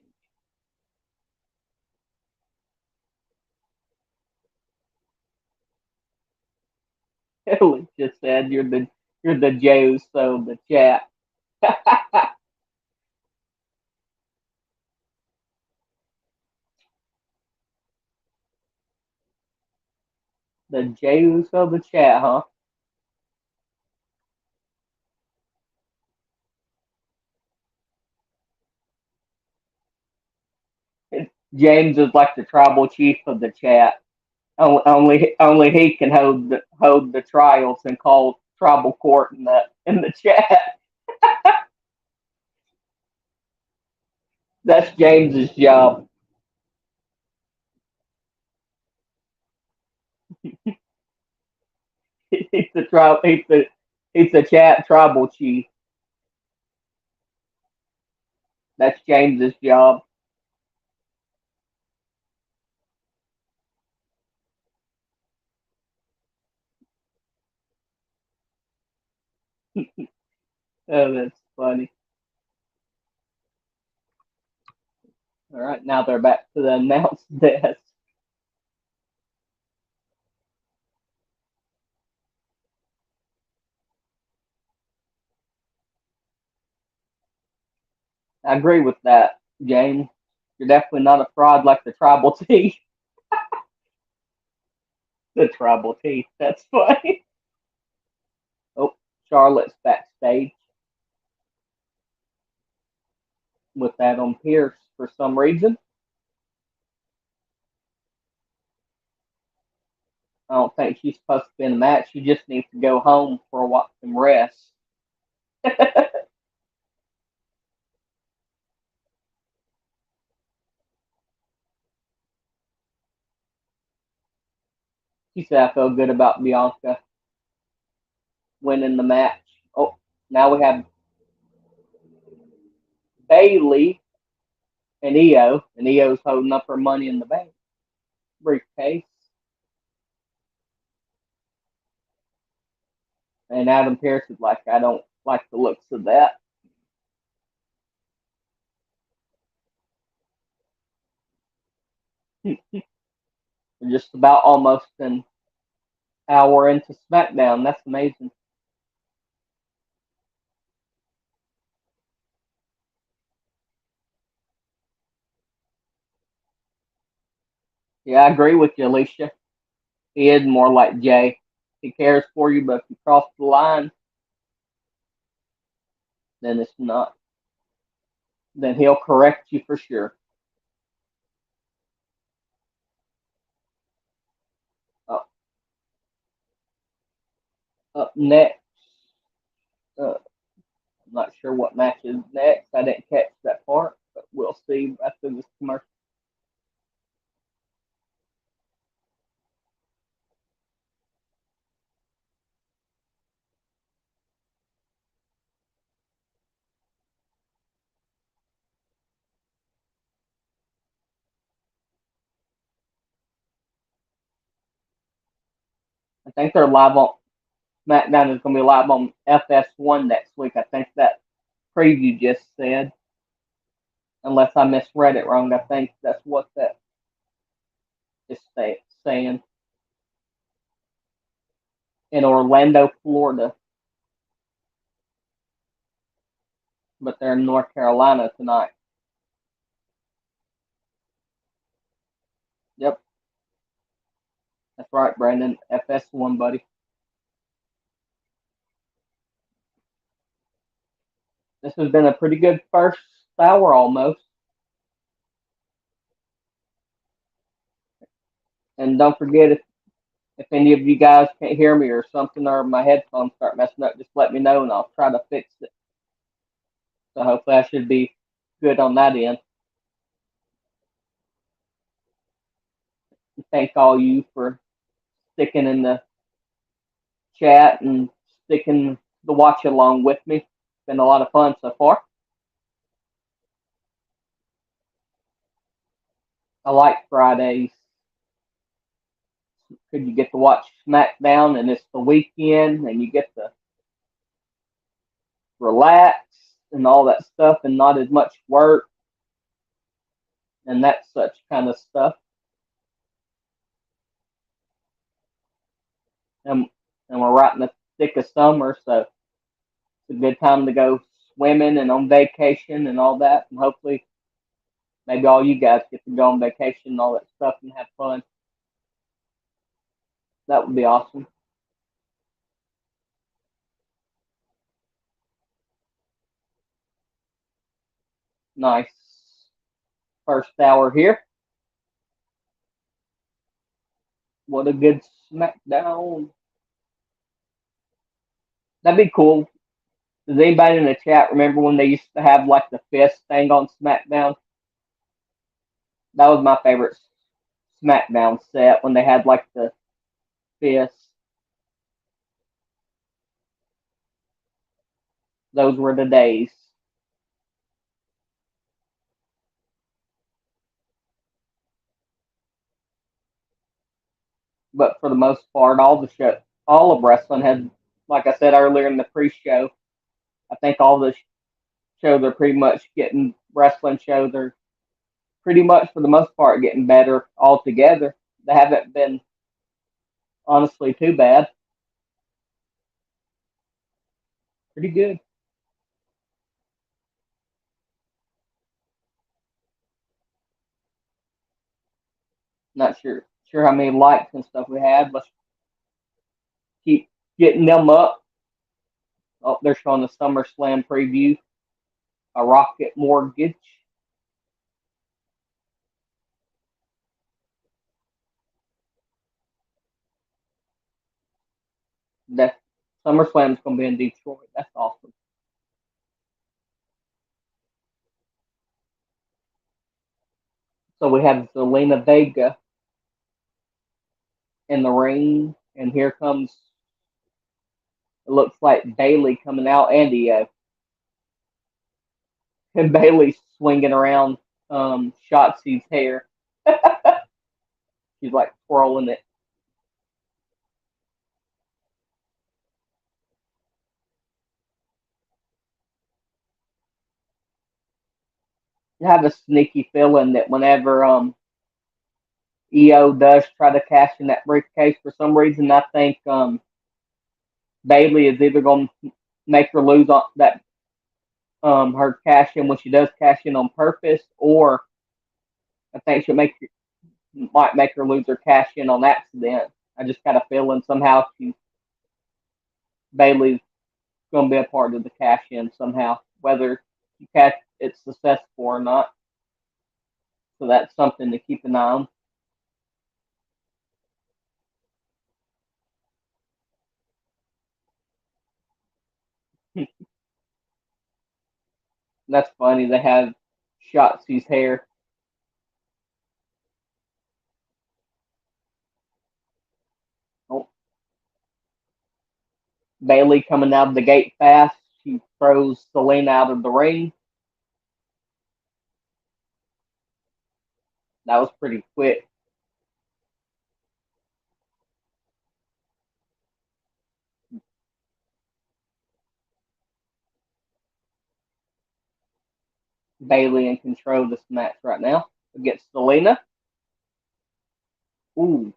Speaker 1: Kelly just said you're the Jay so the chat. The Jay so the chat, huh? James is like the tribal chief of the chat. Only he can hold the trials and call tribal court in the chat. That's James's job. He's the tribe. He's the chat tribal chief. That's James's job. Oh, that's funny. All right, now they're back to the announce desk. I agree with that, James. You're definitely not a fraud like the tribal teeth. The tribal teeth. That's funny. Oh, Charlotte's backstage with Adam Pierce for some reason. I don't think she's supposed to be in the match. She just needs to go home for a while and rest. She said, I feel good about Bianca winning the match. Oh, now we have Bailey and Io, and Io's holding up her money in the bank briefcase. And Adam Pearce is like, I don't like the looks of that. We're just about almost an hour into SmackDown. That's amazing. Yeah, I agree with you, Alicia. He is more like Jay. He cares for you, but if you cross the line, then it's not. Then he'll correct you for sure. Up, up next, I'm not sure what match is next. I didn't catch that part, but we'll see after this commercial. I think they're live on SmackDown is going to be live on FS1 next week. I think that preview just said, unless I misread it wrong. I think that's what that is saying. In Orlando, Florida, but they're in North Carolina tonight. Yep, that's right, Brandon. FS1, buddy. This has been a pretty good first hour almost. And don't forget, if any of you guys can't hear me or something, or my headphones start messing up, just let me know and I'll try to fix it. So hopefully I should be good on that end. Thank all you for sticking in the chat and sticking the watch along with me. It's been a lot of fun so far. I like Fridays. Because you get to watch SmackDown and it's the weekend and you get to relax and all that stuff and not as much work and that such kind of stuff. And, and we're right in the thick of summer, so it's a good time to go swimming and on vacation and all that. And hopefully, maybe all you guys get to go on vacation and all that stuff and have fun. That would be awesome. Nice first hour here. What a good SmackDown. That'd be cool. Does anybody in the chat remember when they used to have like the fist thing on SmackDown? That was my favorite SmackDown set when they had like the fist. Those were the days. But for the most part, all of wrestling had, like I said earlier in the pre-show, I think all the shows are pretty much getting wrestling shows are pretty much for the most part getting better altogether. They haven't been honestly too bad. Pretty good. Not sure how many likes and stuff we had. Let's keep getting them up. Oh, they're showing the SummerSlam preview. A Rocket Mortgage. That SummerSlam's going to be in Detroit. That's awesome. So we have Zelina Vega in the ring, and here comes. It looks like Bailey coming out, and Io. And Bailey swinging around Shotzi's hair. She's like twirling it. I have a sneaky feeling that whenever Io does try to cash in that briefcase, for some reason, I think Bailey is either going to make her lose on that her cash in when she does cash in on purpose, or I think might make her lose her cash in on accident. I just got a feeling somehow Bailey's going to be a part of the cash in somehow, whether it's successful or not. So that's something to keep an eye on. That's funny. They have Shotzi's hair. Oh, Bailey coming out of the gate fast. She throws Selena out of the ring. That was pretty quick. Bayley in control of this match right now against Zelina. Ooh.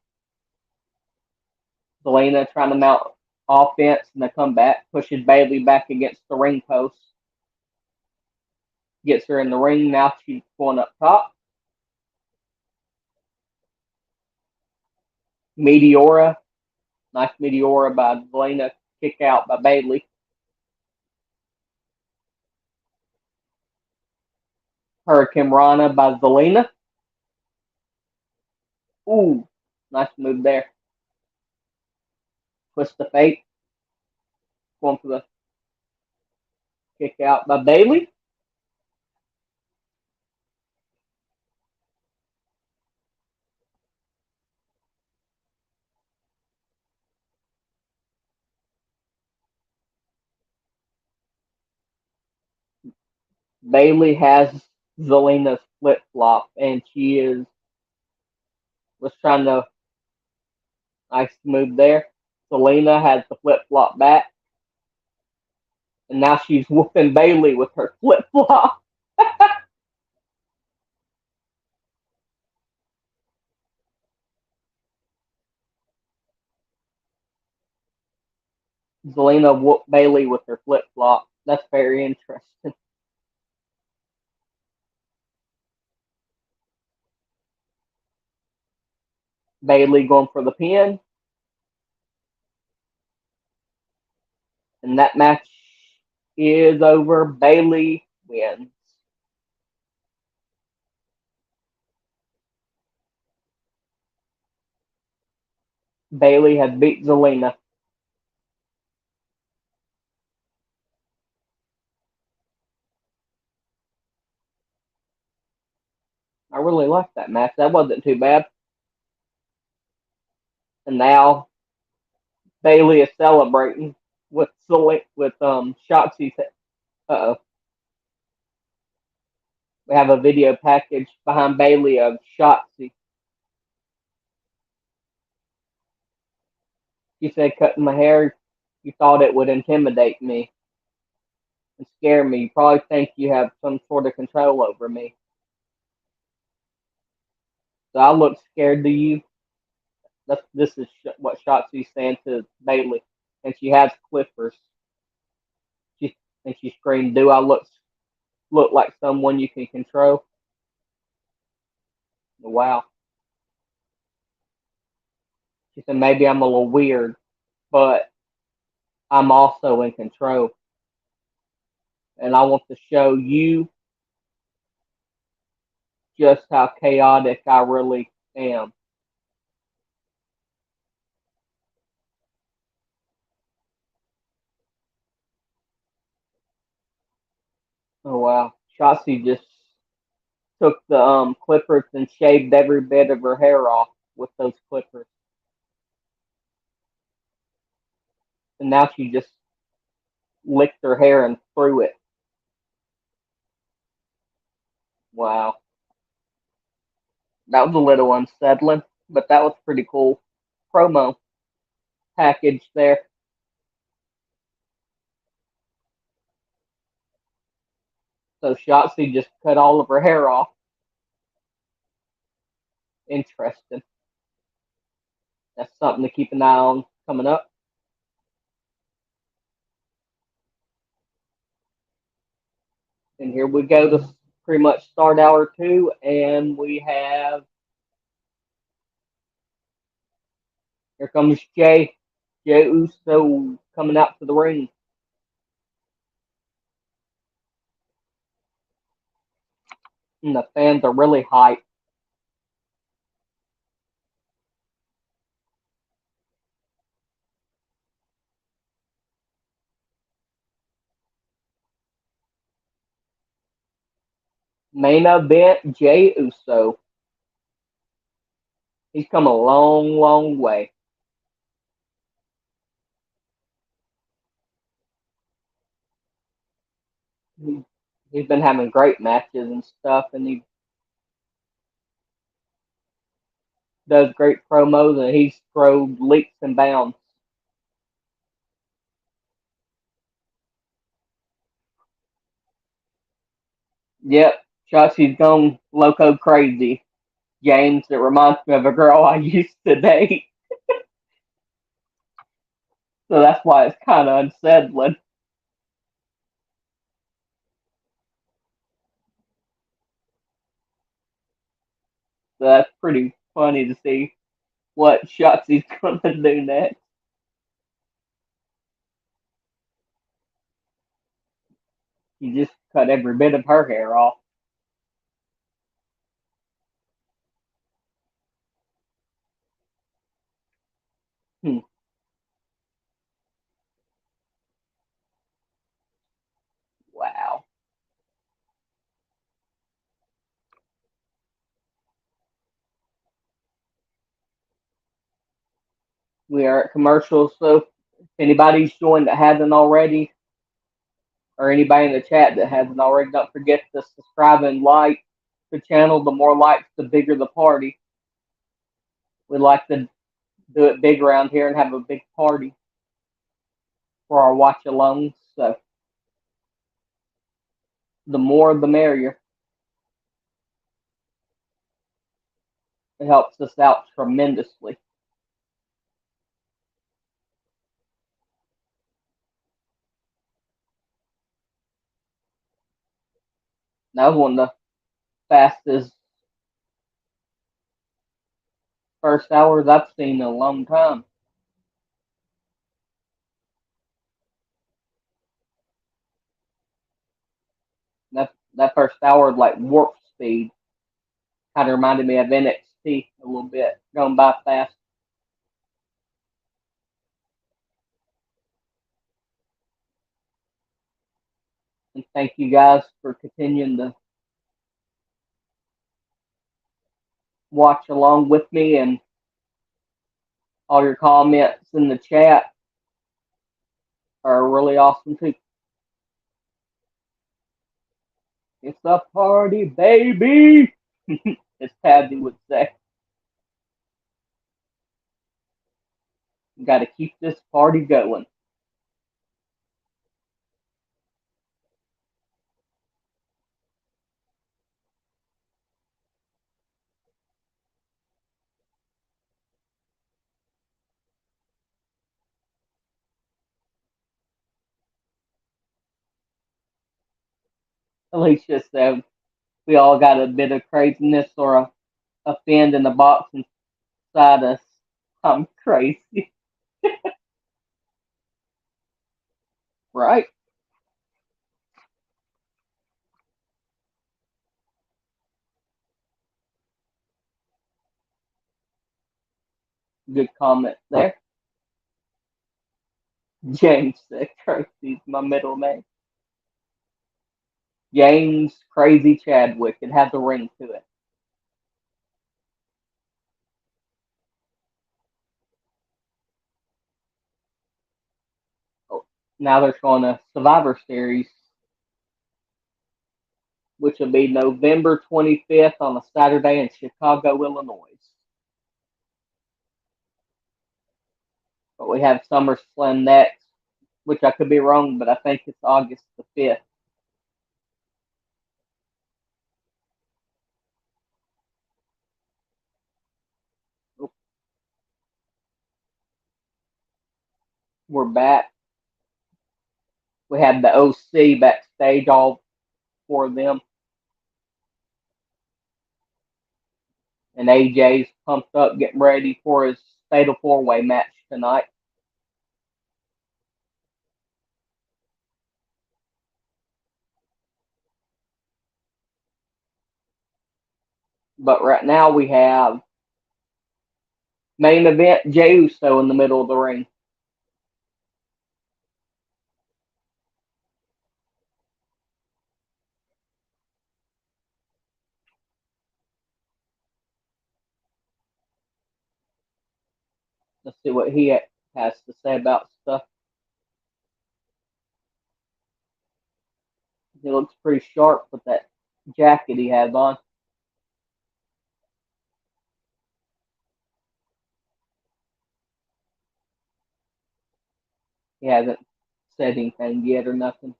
Speaker 1: Zelina trying to mount offense and a comeback. Pushes Bayley back against the ring post. Gets her in the ring. Now she's going up top. Meteora. Nice Meteora by Zelina. Kick out by Bayley. Hurricane Rana by Zelina. Ooh. Nice move there. Twist the fate. Going for the kick out by Bayley. Bayley has Zelina's flip flop, and she was trying to nice move there. Zelina has the flip flop back, and now she's whooping Bayley with her flip flop. Zelina whooped Bayley with her flip flop. That's very interesting. Bayley going for the pin, and that match is over. Bayley wins. Bayley has beat Zelina. I really liked that match. That wasn't too bad. And now Bayley is celebrating with Shotzi. Uh oh. We have a video package behind Bayley of Shotzi. She said, cutting my hair, you thought it would intimidate me and scare me. You probably think you have some sort of control over me. So I look scared to you. This is what Shotzi's saying to Bayley. And she has clippers. And she screamed, do I look like someone you can control? Wow. She said, maybe I'm a little weird, but I'm also in control. And I want to show you just how chaotic I really am. Oh wow. Shotzi just took the clippers and shaved every bit of her hair off with those clippers. And now she just licked her hair and threw it. Wow. That was a little unsettling, but that was pretty cool. Promo package there. So Shotzi just cut all of her hair off. Interesting. That's something to keep an eye on coming up. And here we go to pretty much start hour 2, and we have here comes Jay Uso coming out to the ring. And the fans are really hyped. Main event, Jay Uso. He's come a long, long way. He's been having great matches and stuff, and he does great promos, and he's thrown leaps and bounds. Yep, Shotzi's gone loco crazy. James, it reminds me of a girl I used to date. So that's why it's kind of unsettling. So that's pretty funny to see what Shotzi's going to do next. She just cut every bit of her hair off. Hmm. Wow. We are at commercials, so if anybody's joined that hasn't already, or anybody in the chat that hasn't already, don't forget to subscribe and like the channel. The more likes, the bigger the party. We like to do it big around here and have a big party for our watch alongs. So the more, the merrier. It helps us out tremendously. That was one of the fastest first hours I've seen in a long time. That first hour was like warp speed. Kind of reminded me of NXT a little bit, going by fast. And thank you guys for continuing to watch along with me, and all your comments in the chat are really awesome too. It's a party, baby, as Tazzy would say. Got to keep this party going. Alicia said we all got a bit of craziness or a fin in the box inside us. I'm crazy, right? Good comment there. James said Crazy's my middle name. James Crazy Chadwick. It has a ring to it. Oh, now they're showing a Survivor Series, which will be November 25th on a Saturday in Chicago, Illinois. But we have SummerSlam next, which I could be wrong, but I think it's August the 5th. We're back. We had the OC backstage, all four of them. And AJ's pumped up, getting ready for his Fatal 4-Way match tonight. But right now we have main event Jey Uso in the middle of the ring. Let's see what he has to say about stuff. He looks pretty sharp with that jacket he has on. He hasn't said anything yet or nothing.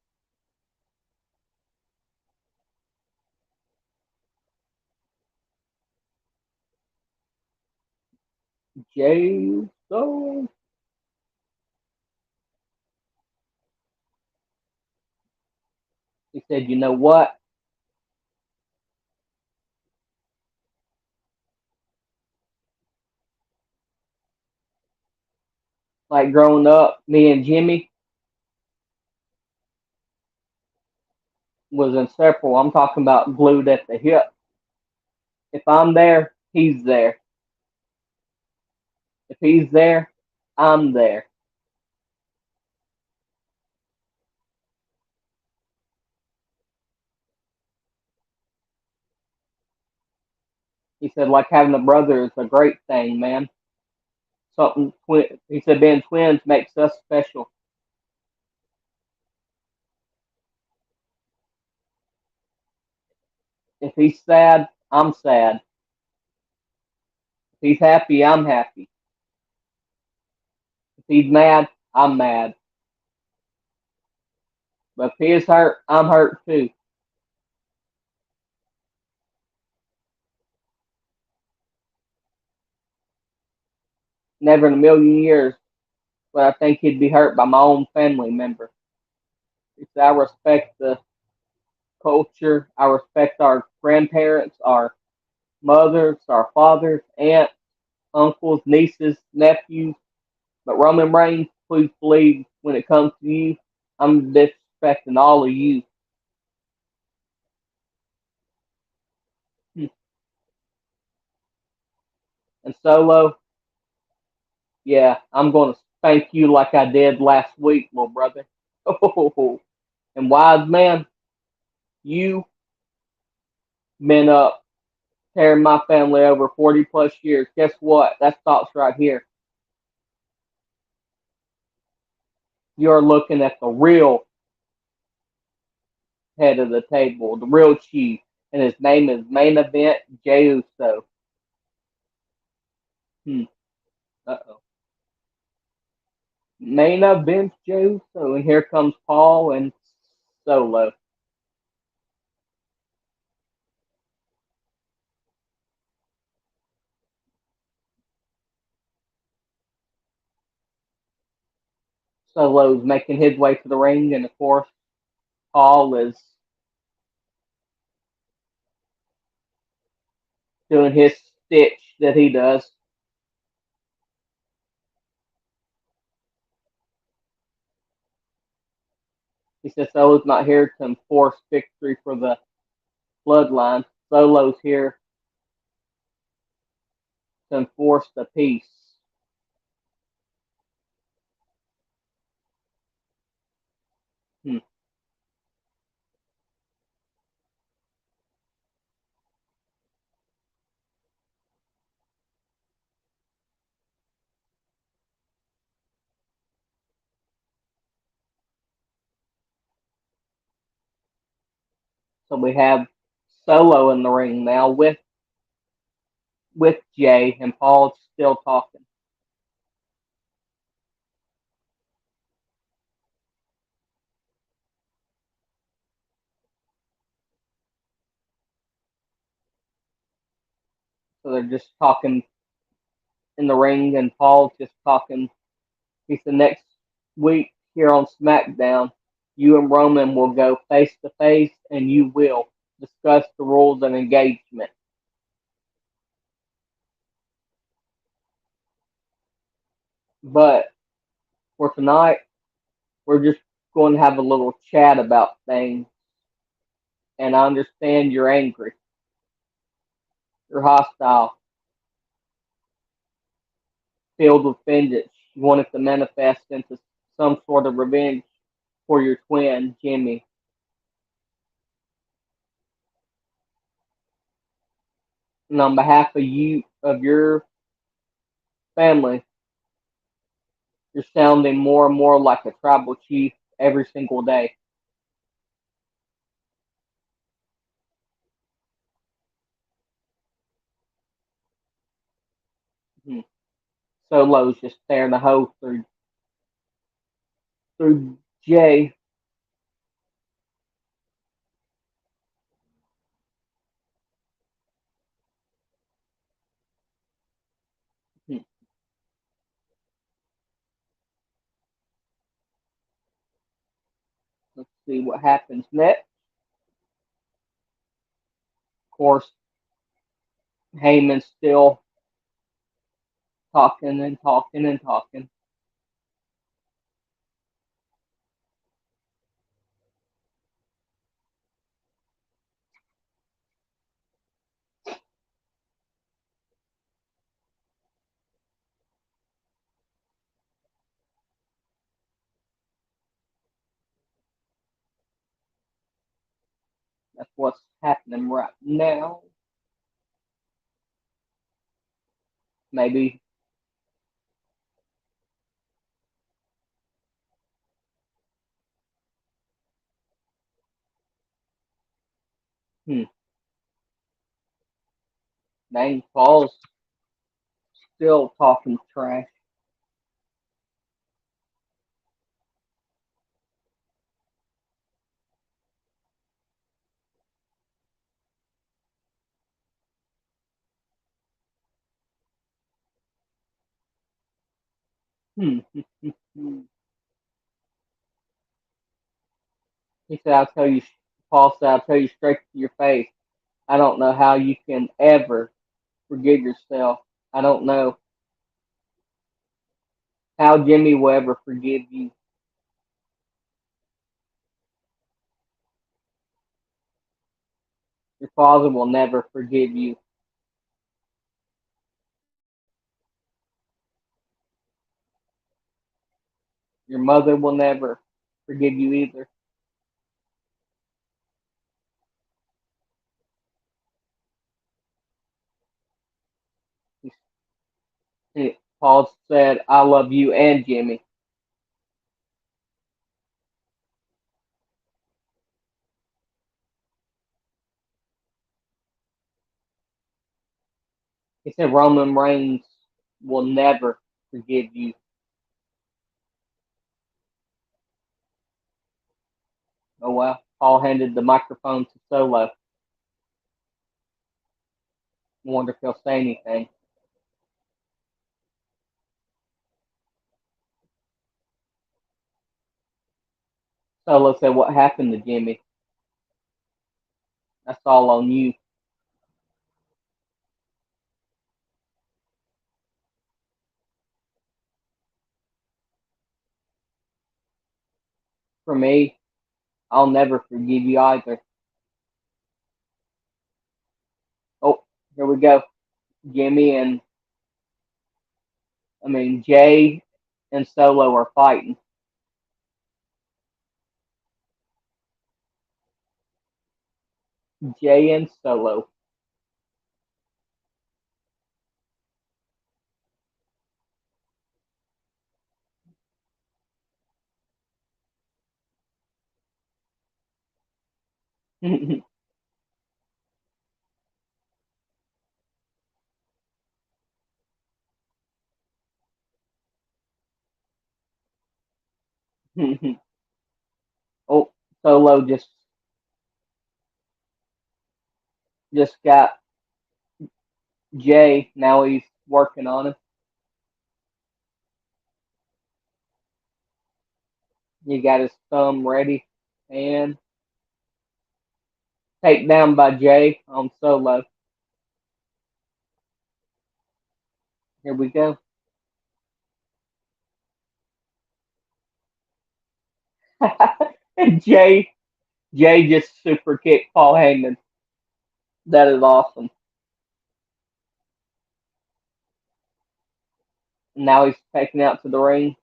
Speaker 1: Jay Uso. He said, you know what? Like growing up, me and Jimmy was inseparable. I'm talking about glued at the hip. If I'm there, he's there. If he's there, I'm there. He said, like having a brother is a great thing, man. He said, being twins makes us special. If he's sad, I'm sad. If he's happy, I'm happy. If he's mad, I'm mad. But if he is hurt, I'm hurt too. Never in a million years would I think he'd be hurt by my own family member. He said, I respect the culture. I respect our grandparents, our mothers, our fathers, aunts, uncles, nieces, nephews. But Roman Reigns, please believe when it comes to you, I'm disrespecting all of you. And Solo, yeah, I'm going to spank you like I did last week, little brother. And wise man, you been up tearing my family over 40 plus years. Guess what? That stops right here. You're looking at the real head of the table, the real chief, and his name is Main Event Jey Uso. Hmm. Uh-oh. Main Event Jey Uso, and here comes Paul and Solo. Solo's making his way to the ring, and of course, Paul is doing his stitch that he does. He says Solo's not here to enforce victory for the bloodline. Solo's here to enforce the peace. Hmm. So we have Solo in the ring now with Jay, and Paul's still talking. So they're just talking in the ring, and Paul's just talking. He said next week here on SmackDown, you and Roman will go face to face, and you will discuss the rules of engagement. But for tonight, we're just going to have a little chat about things. And I understand you're angry, you're hostile, filled with vengeance. You want it to manifest into some sort of revenge for your twin, Jimmy. And on behalf of you, of your family, you're sounding more and more like a tribal chief every single day. Hmm. Solo's just staring the hole through Jay. Hmm. see what happens next. Of course, Heyman's still talking and talking and talking. That's what's happening right now. Maybe. Hmm. Dang, Paul's still talking trash. Hmm. He said, "I'll tell you." Paul said, "I'll tell you straight to your face. I don't know how you can ever forgive yourself. I don't know how Jimmy will ever forgive you. Your father will never forgive you. Your mother will never forgive you either." Paul said, "I love you and Jimmy." He said, "Roman Reigns will never forgive you." Oh, well. Paul handed the microphone to Solo. I wonder if he'll say anything. Solo said, "What happened to Jimmy? That's all on you." For me, I'll never forgive you either. Oh, here we go. Jimmy and, Jay and Solo are fighting. Jay and Solo. Oh, Solo just got Jay. Now he's working on him. He got his thumb ready and takedown by Jay on Solo. Here we go. And Jay just super kicked Paul Heyman. That is awesome. Now he's taken out to the ring.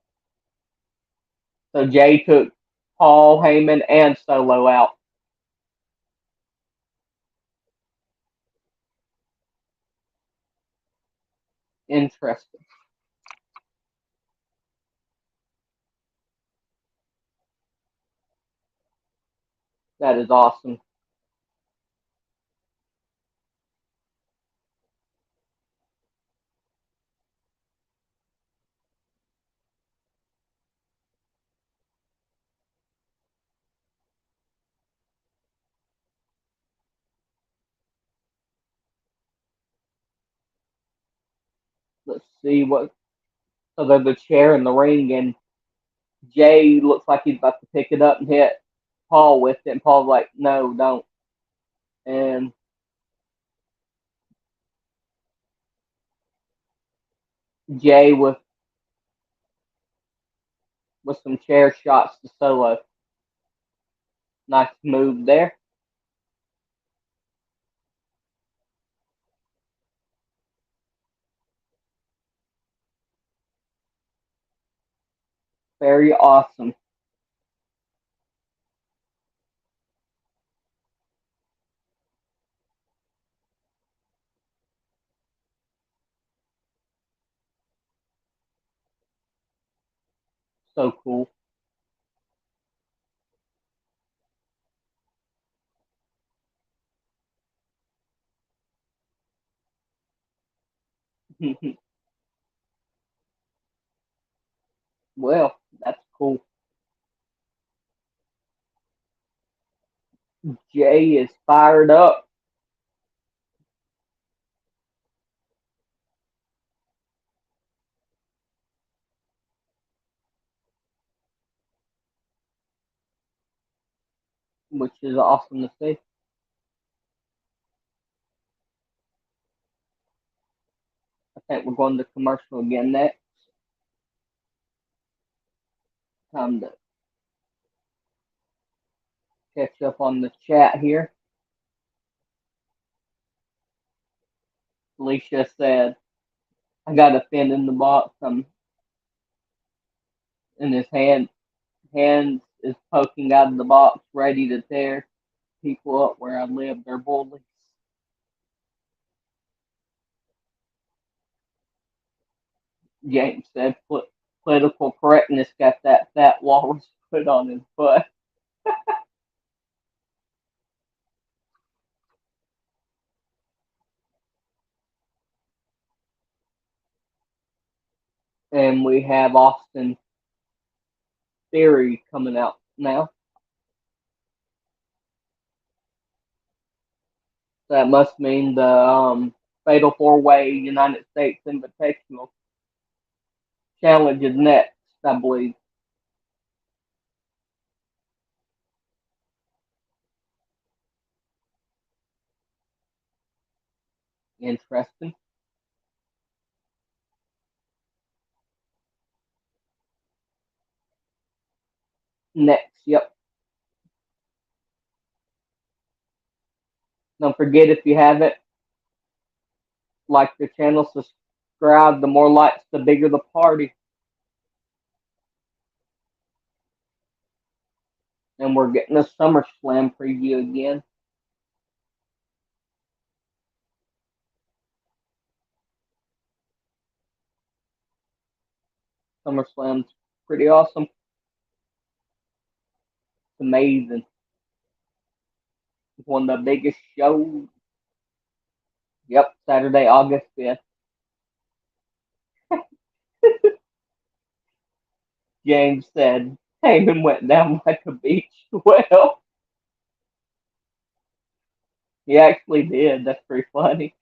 Speaker 1: So Jay took Paul Heyman and Solo out. Interesting. That is awesome. Let's see what. So there's a chair in the ring, and Jay looks like he's about to pick it up and hit. Paul with it, and Paul's like, no, don't. And Jay with some chair shots to Solo. Nice move there. Very awesome. So cool. Well, that's cool. Jay is fired up. Which is awesome to see. I think we're going to commercial again next. Time to catch up on the chat here. Alicia said, I got a fin in the box. I'm in his hand is poking out of the box, ready to tear people up where I live. They're bullies. James said, political correctness got that fat walrus put on his butt. And we have Austin Theory coming out now. That must mean the Fatal 4-Way United States Invitational Challenge is next, I believe. Interesting. Next, yep. Don't forget, if you haven't, like the channel, subscribe. The more likes, the bigger the party. And we're getting a SummerSlam preview again. SummerSlam's pretty awesome. It's amazing. It's one of the biggest shows. Yep, Saturday, August 5th. James said, Heyman went down like a beach. Well, he actually did. That's pretty funny.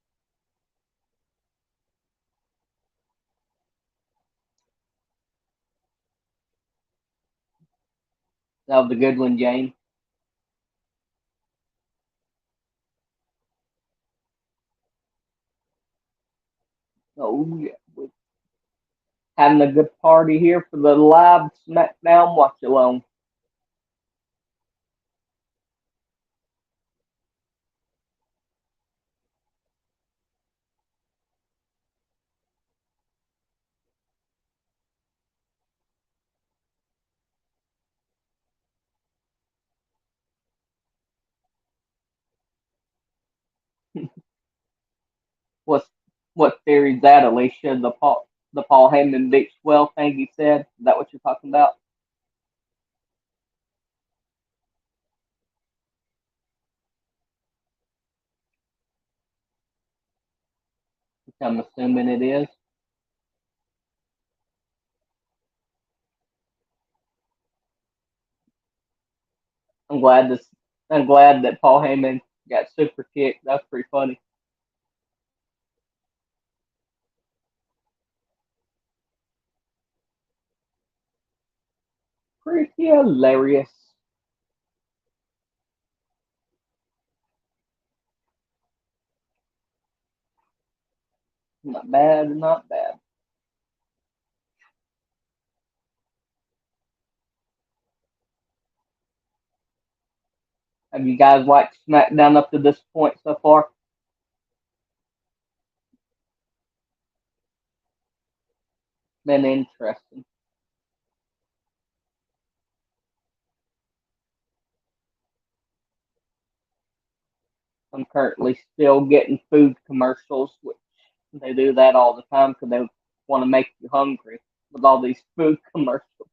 Speaker 1: That was a good one, James. Oh, yeah. We're having a good party here for the live SmackDown watch along. What's what theory is that, Alicia? The Paul Heyman Big Swell thing he said? Is that what you're talking about? I'm assuming it is. I'm glad this. I'm glad that Paul Heyman got super kicked. That's pretty funny. Pretty hilarious. Not bad, not bad. Have you guys watched SmackDown up to this point so far? Been interesting. I'm currently still getting food commercials, which they do that all the time because they want to make you hungry with all these food commercials.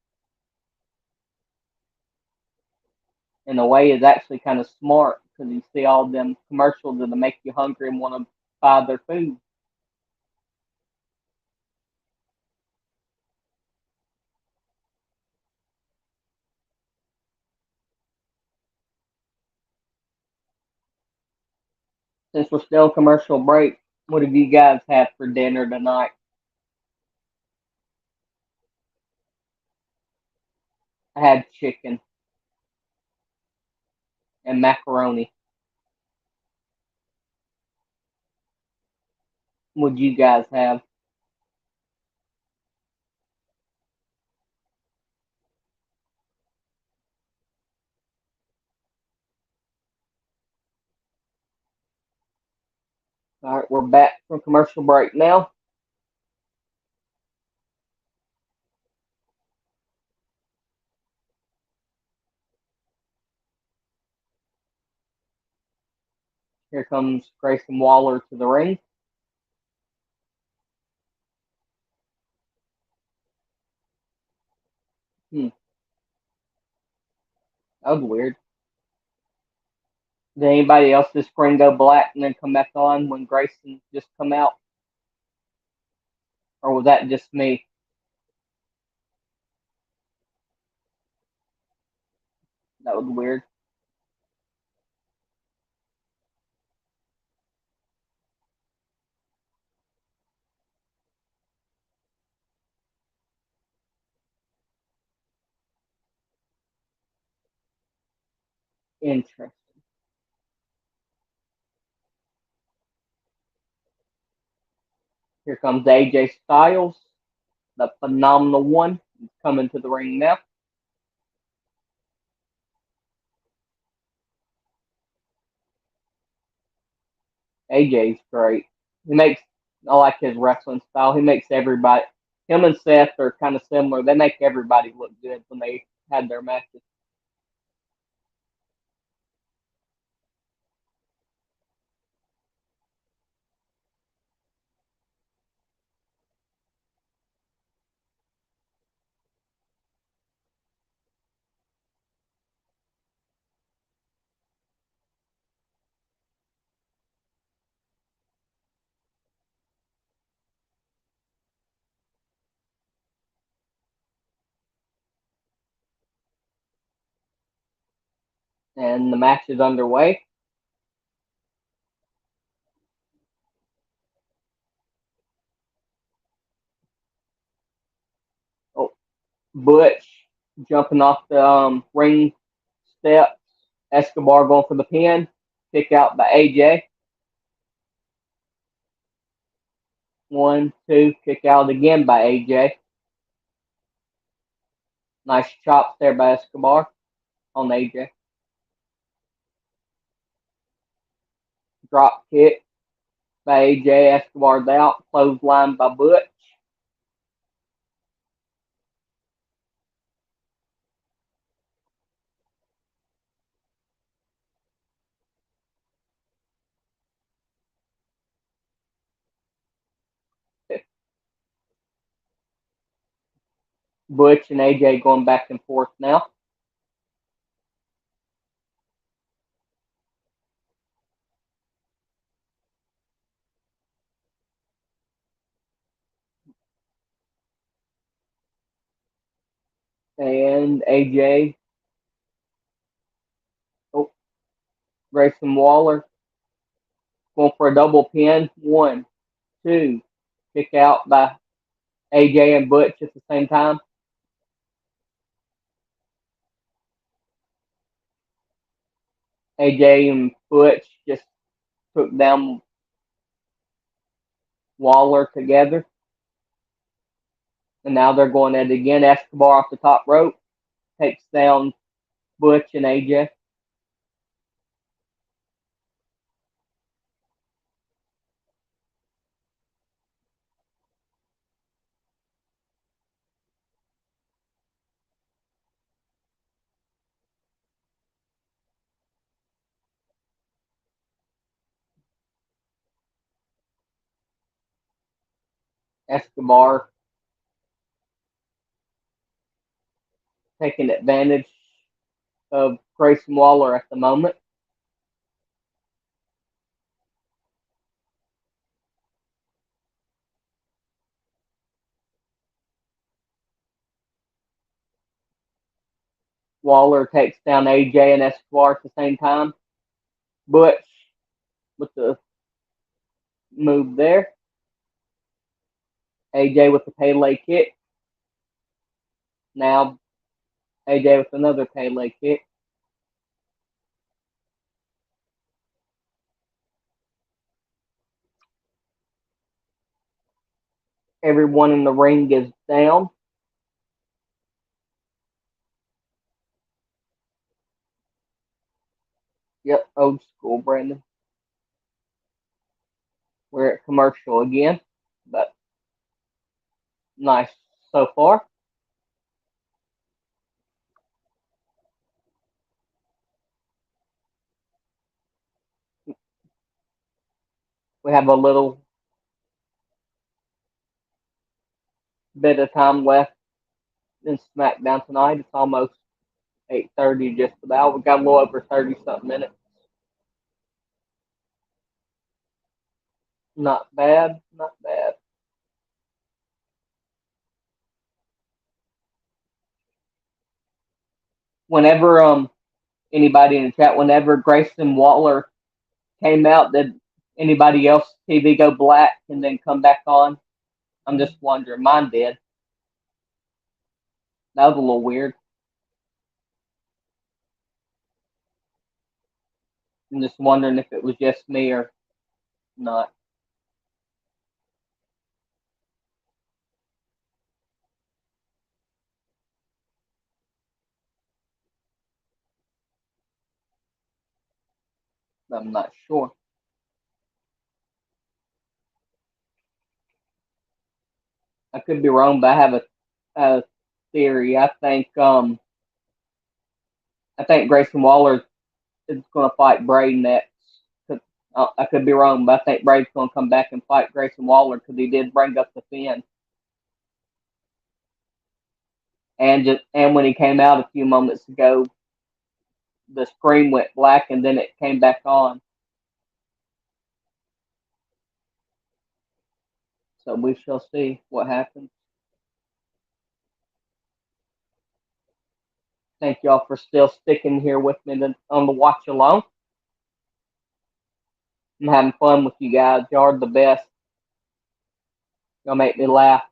Speaker 1: In a way, it's actually kind of smart because you see all them commercials that make you hungry and want to buy their food. Since we're still commercial break, what have you guys had for dinner tonight? I had chicken and macaroni. What'd you guys have? All right, we're back from commercial break now. Here comes Grayson Waller to the ring. That was weird. Did anybody else this screen go black and then come back on when Grayson just come out? Or was that just me? That was weird. Interesting. Here comes AJ Styles, the phenomenal one. He's coming to the ring now. AJ's great. He makes, I like his wrestling style. He makes everybody, him and Seth are kind of similar. They make everybody look good when they had their matches. And the match is underway. Oh, Butch jumping off the ring steps. Escobar going for the pin. Kick out by AJ. 1, 2. Kick out again by AJ. Nice chops there by Escobar on AJ. Drop kick by AJ. Escobar's out. Clothesline by Butch. Butch and AJ going back and forth now. And AJ, oh, Grayson Waller going for a double pin. 1, 2. Kick out by AJ and Butch at the same time. AJ and Butch just took down Waller together. And now they're going at it again. Escobar off the top rope takes down Butch and AJ. Escobar taking advantage of Grayson Waller at the moment. Waller takes down AJ and Escobar at the same time. Butch with the move there. AJ with the Pele kick. Now AJ with another Pele kick. Everyone in the ring is down. Yep, old school, Brandon. We're at commercial again, but nice so far. We have a little bit of time left in SmackDown tonight. It's almost 8:30 just about. We got a little over 30-something minutes. Not bad, not bad. Whenever anybody in the chat, whenever Grayson Waller came out, did anybody else TV go black and then come back on? I'm just wondering. Mine did. That was a little weird. I'm just wondering if it was just me or not. I'm not sure. I could be wrong, but I have a theory. I think Grayson Waller is going to fight Bray next. I could be wrong, but I think Bray's going to come back and fight Grayson Waller because he did bring up the Finn. And when he came out a few moments ago, the screen went black and then it came back on. So we shall see what happens. Thank y'all for still sticking here with me on the watch alone. I'm having fun with you guys. Y'all are the best. Y'all make me laugh.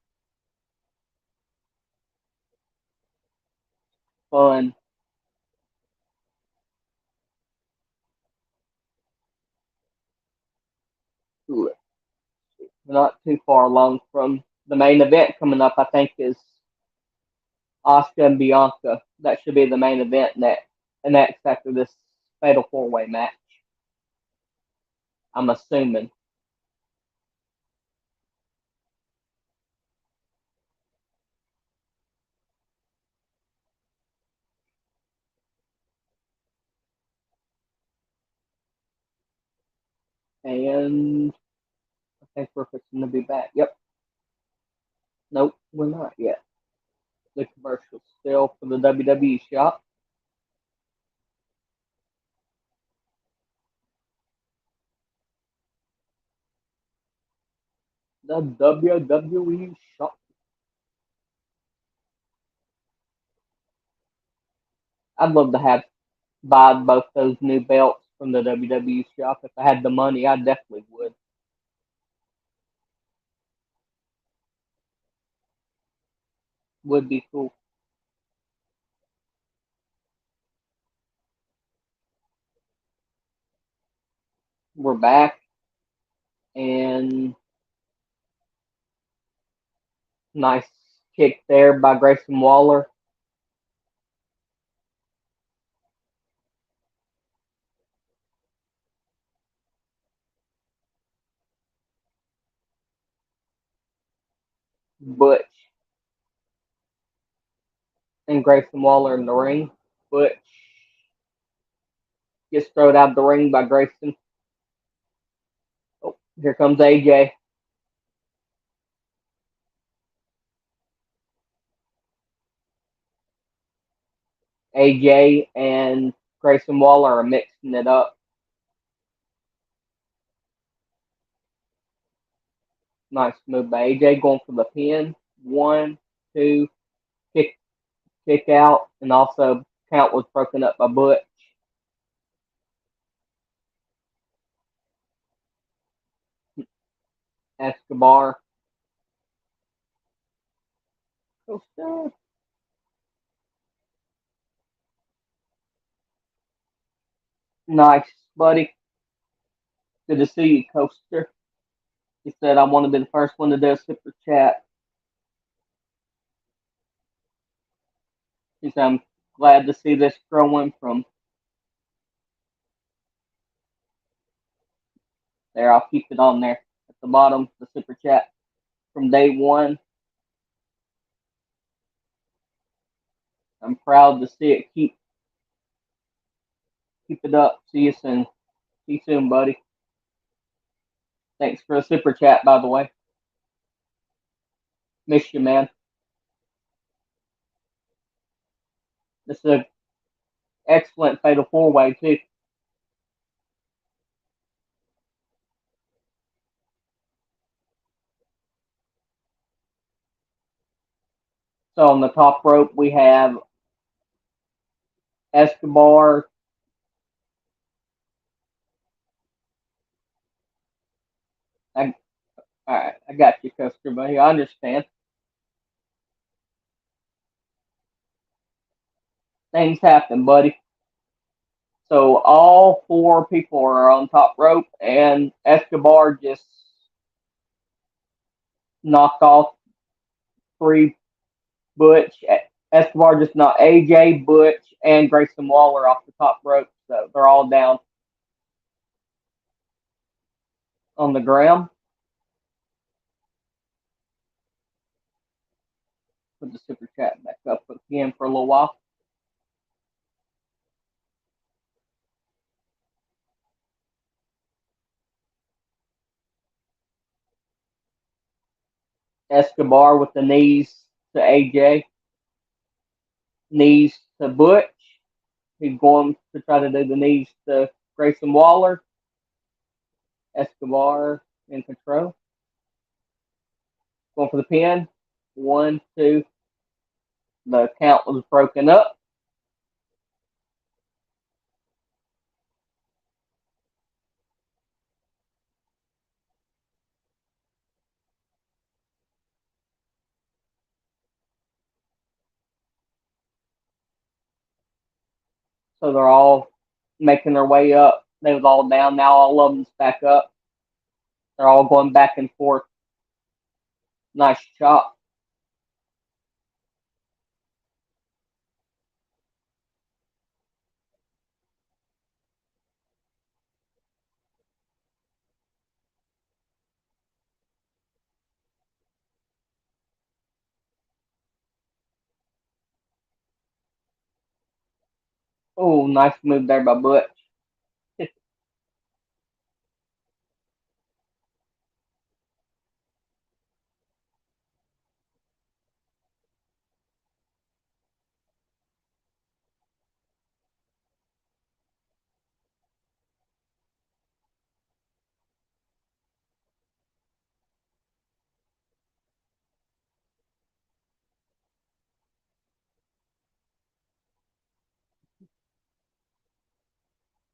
Speaker 1: Fun. We're not too far along from the main event coming up. I think is Asuka and Bianca. That should be the main event next after this Fatal 4-Way match. I'm assuming. And I think we're fixing to be back. Yep. Nope, we're not yet. The commercial's still for the WWE shop. The WWE shop. I'd love to have buy both those new belts from the WWE shop. If I had the money, I definitely would. Would be cool. We're back, and Nice kick there by Grayson Waller. Butch and Grayson Waller in the ring. Butch gets thrown out of the ring by Grayson. Oh, here comes AJ. AJ and Grayson Waller are mixing it up. Nice move by AJ, going for the pin. 1, 2, kick out, and also count was broken up by Butch. Escobar. Coaster. Nice, buddy. Good to see you, Coaster. He said, I want to be the first one to do a super chat. He said, I'm glad to see this growing from there. I'll keep it on there at the bottom, the super chat from day one. I'm proud to see it. Keep it up. See you soon. See you soon, buddy. Thanks for a super chat, by the way. Miss you, man. This is an excellent fatal four-way, too. So on the top rope, we have Escobar. All right, I got you, Custer, buddy. I understand. Things happen, buddy. So all four people are on top rope, and Escobar just knocked off three. Butch. Escobar just knocked AJ, Butch, and Grayson Waller off the top rope. So they're all down on the ground. Put the super chat back up again for a little while. Escobar with the knees to AJ, knees to Butch. He's going to try to do the knees to Grayson Waller. Escobar in control. Going for the pin. 1, 2. The count was broken up. So they're all making their way up. They was all down. Now all of them's back up. They're all going back and forth. Nice chop. Oh, nice move there by Butch.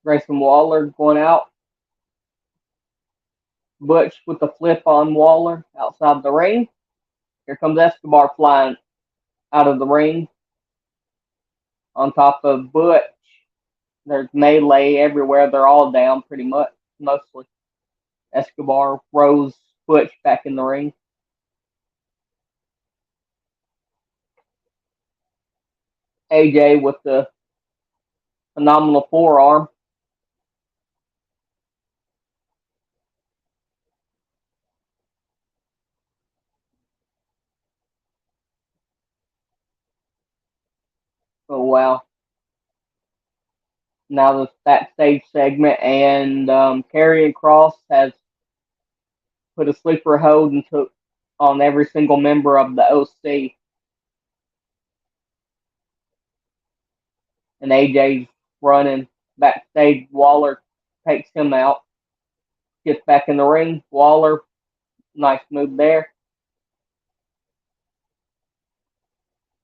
Speaker 1: Grayson Waller going out. Butch with the flip on Waller outside the ring. Here comes Escobar flying out of the ring on top of Butch. There's melee everywhere. They're all down pretty much, mostly. Escobar rolls Butch back in the ring. AJ with the phenomenal forearm. Oh wow! Now the backstage segment, and Karrion Kross has put a sleeper hold and took on every single member of the OC. And AJ's running backstage. Waller takes him out, gets back in the ring. Waller, nice move there.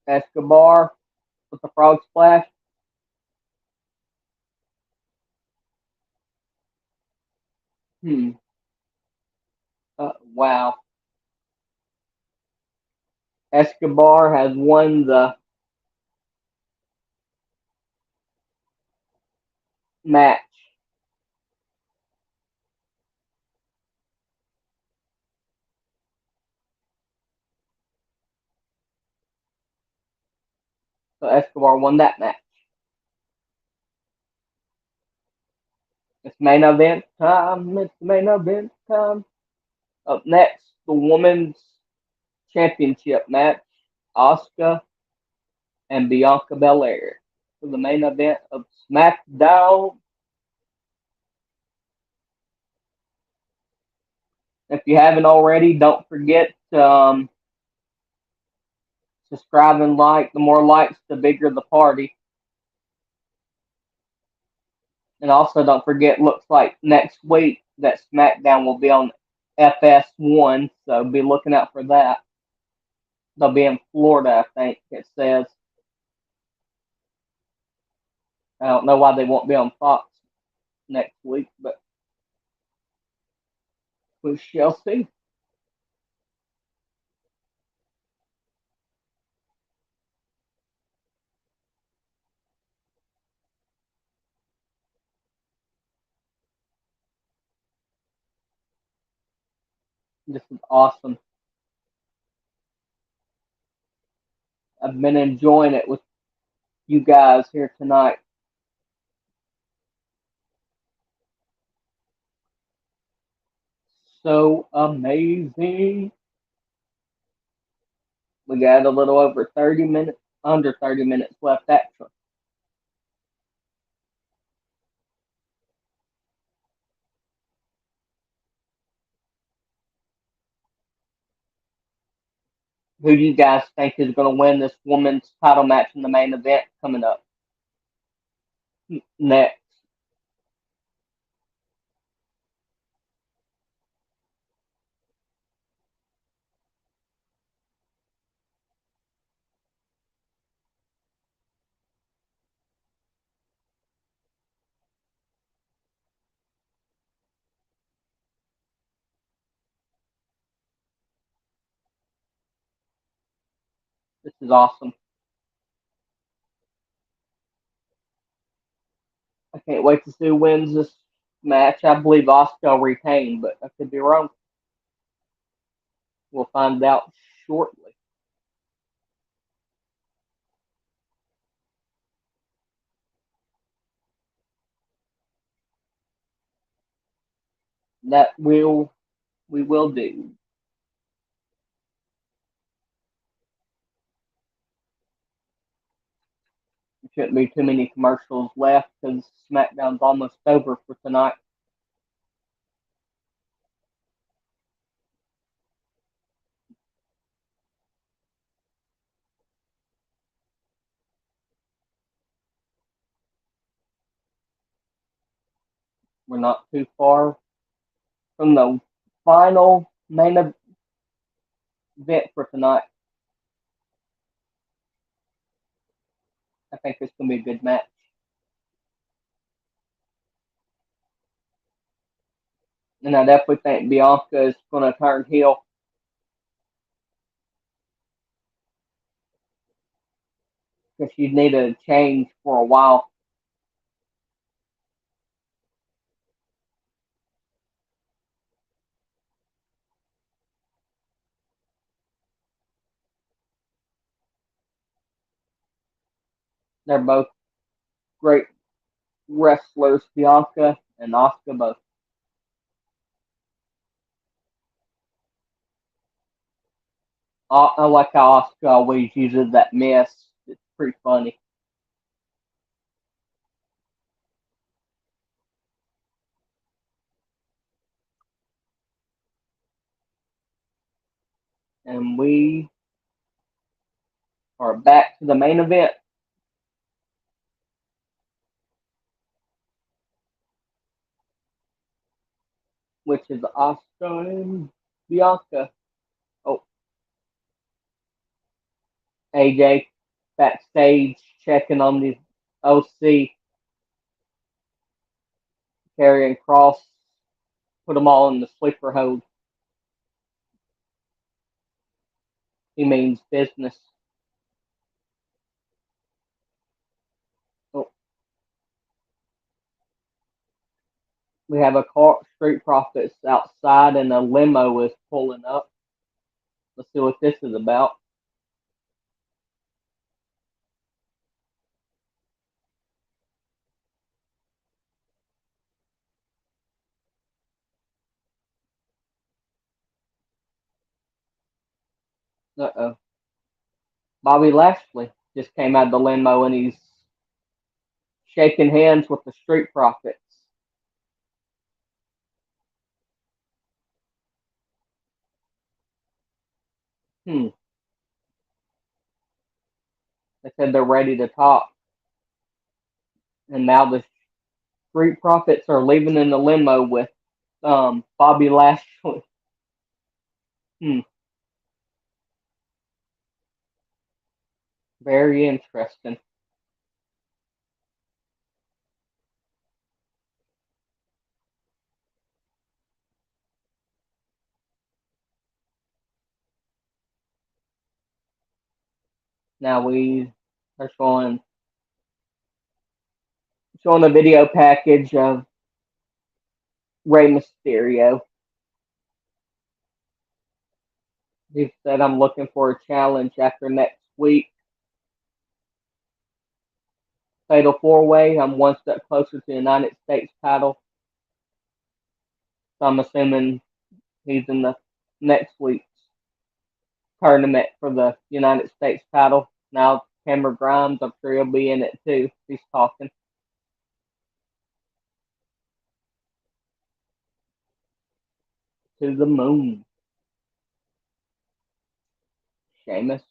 Speaker 1: Escobar with the frog splash. Hmm. Wow. Escobar has won the match. So Escobar won that match. It's main event time. It's main event time. Up next, the women's championship match. Asuka and Bianca Belair for the main event of SmackDown. If you haven't already, don't forget to subscribe and like. The more likes, the bigger the party. And also, don't forget, looks like next week that SmackDown will be on FS1, so be looking out for that. They'll be in Florida, I think it says. I don't know why they won't be on Fox next week, but we shall see. This is awesome. I've been enjoying it with you guys here tonight. So amazing. We got a little over 30 minutes, under 30 minutes left, actually. Who do you guys think is going to win this women's title match in the main event coming up next? This is awesome. I can't wait to see who wins this match. I believe Asuka will retain, but I could be wrong. We'll find out shortly. That will we will do. There shouldn't be too many commercials left because SmackDown's almost over for tonight. We're not too far from the final main event for tonight. I think it's going to be a good match. And I definitely think Bianca is going to turn heel because she needed a change for a while. They're both great wrestlers, Bianca and Asuka both. I like how Asuka always uses that mess. It's pretty funny. And we are back to the main event, which is Asuka and Bianca. Oh, AJ backstage checking on the OC, carrying Cross, put them all in the sleeper hold. He means business. Oh, we have a car, Street Profits outside, and a limo is pulling up. Let's see what this is about. Uh-oh. Bobby Lashley just came out of the limo and he's shaking hands with the Street Profits. Hmm. They said they're ready to talk. And now the Street Profits are leaving in the limo with Bobby Lashley. Hmm. Very interesting. Now we are showing a video package of Rey Mysterio. He said, I'm looking for a challenge after next week. Fatal 4-Way. I'm one step closer to the United States title. So I'm assuming he's in the next week's tournament for the United States title. Now, Cameron Grimes, I'm sure he'll be in it too. He's talking to the moon. Sheamus.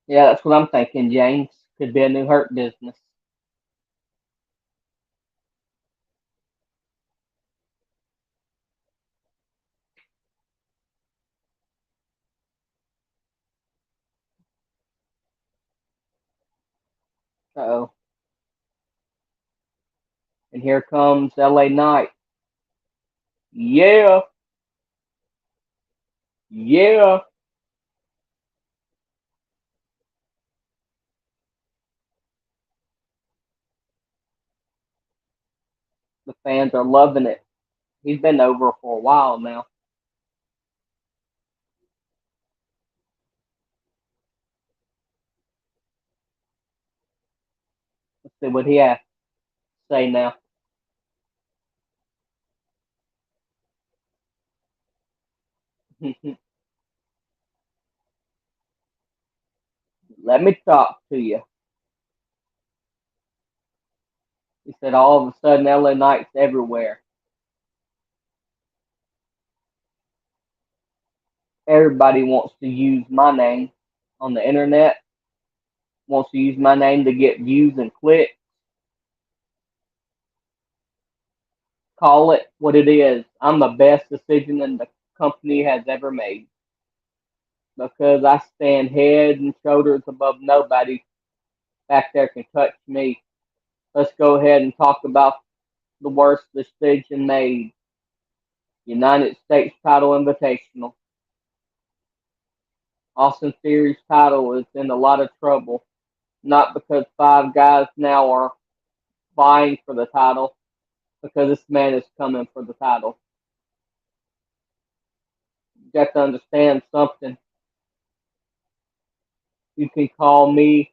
Speaker 1: Yeah, that's what I'm thinking, James. Could be a new Hurt Business. Uh-oh. And here comes LA Knight. Yeah, yeah. The fans are loving it. He's been over for a while now. Let's see what he has to say now. Let me talk to you. He said all of a sudden LA Knight's everywhere. Everybody wants to use my name on the internet, wants to use my name to get views and clicks. Call it what it is. I'm the best decision that the company has ever made because I stand head and shoulders above nobody back there can touch me. Let's go ahead and talk about the worst decision made. United States title invitational. Austin Theory's title is in a lot of trouble, not because 5 guys now are vying for the title, because this man is coming for the title. You got to understand something. You can call me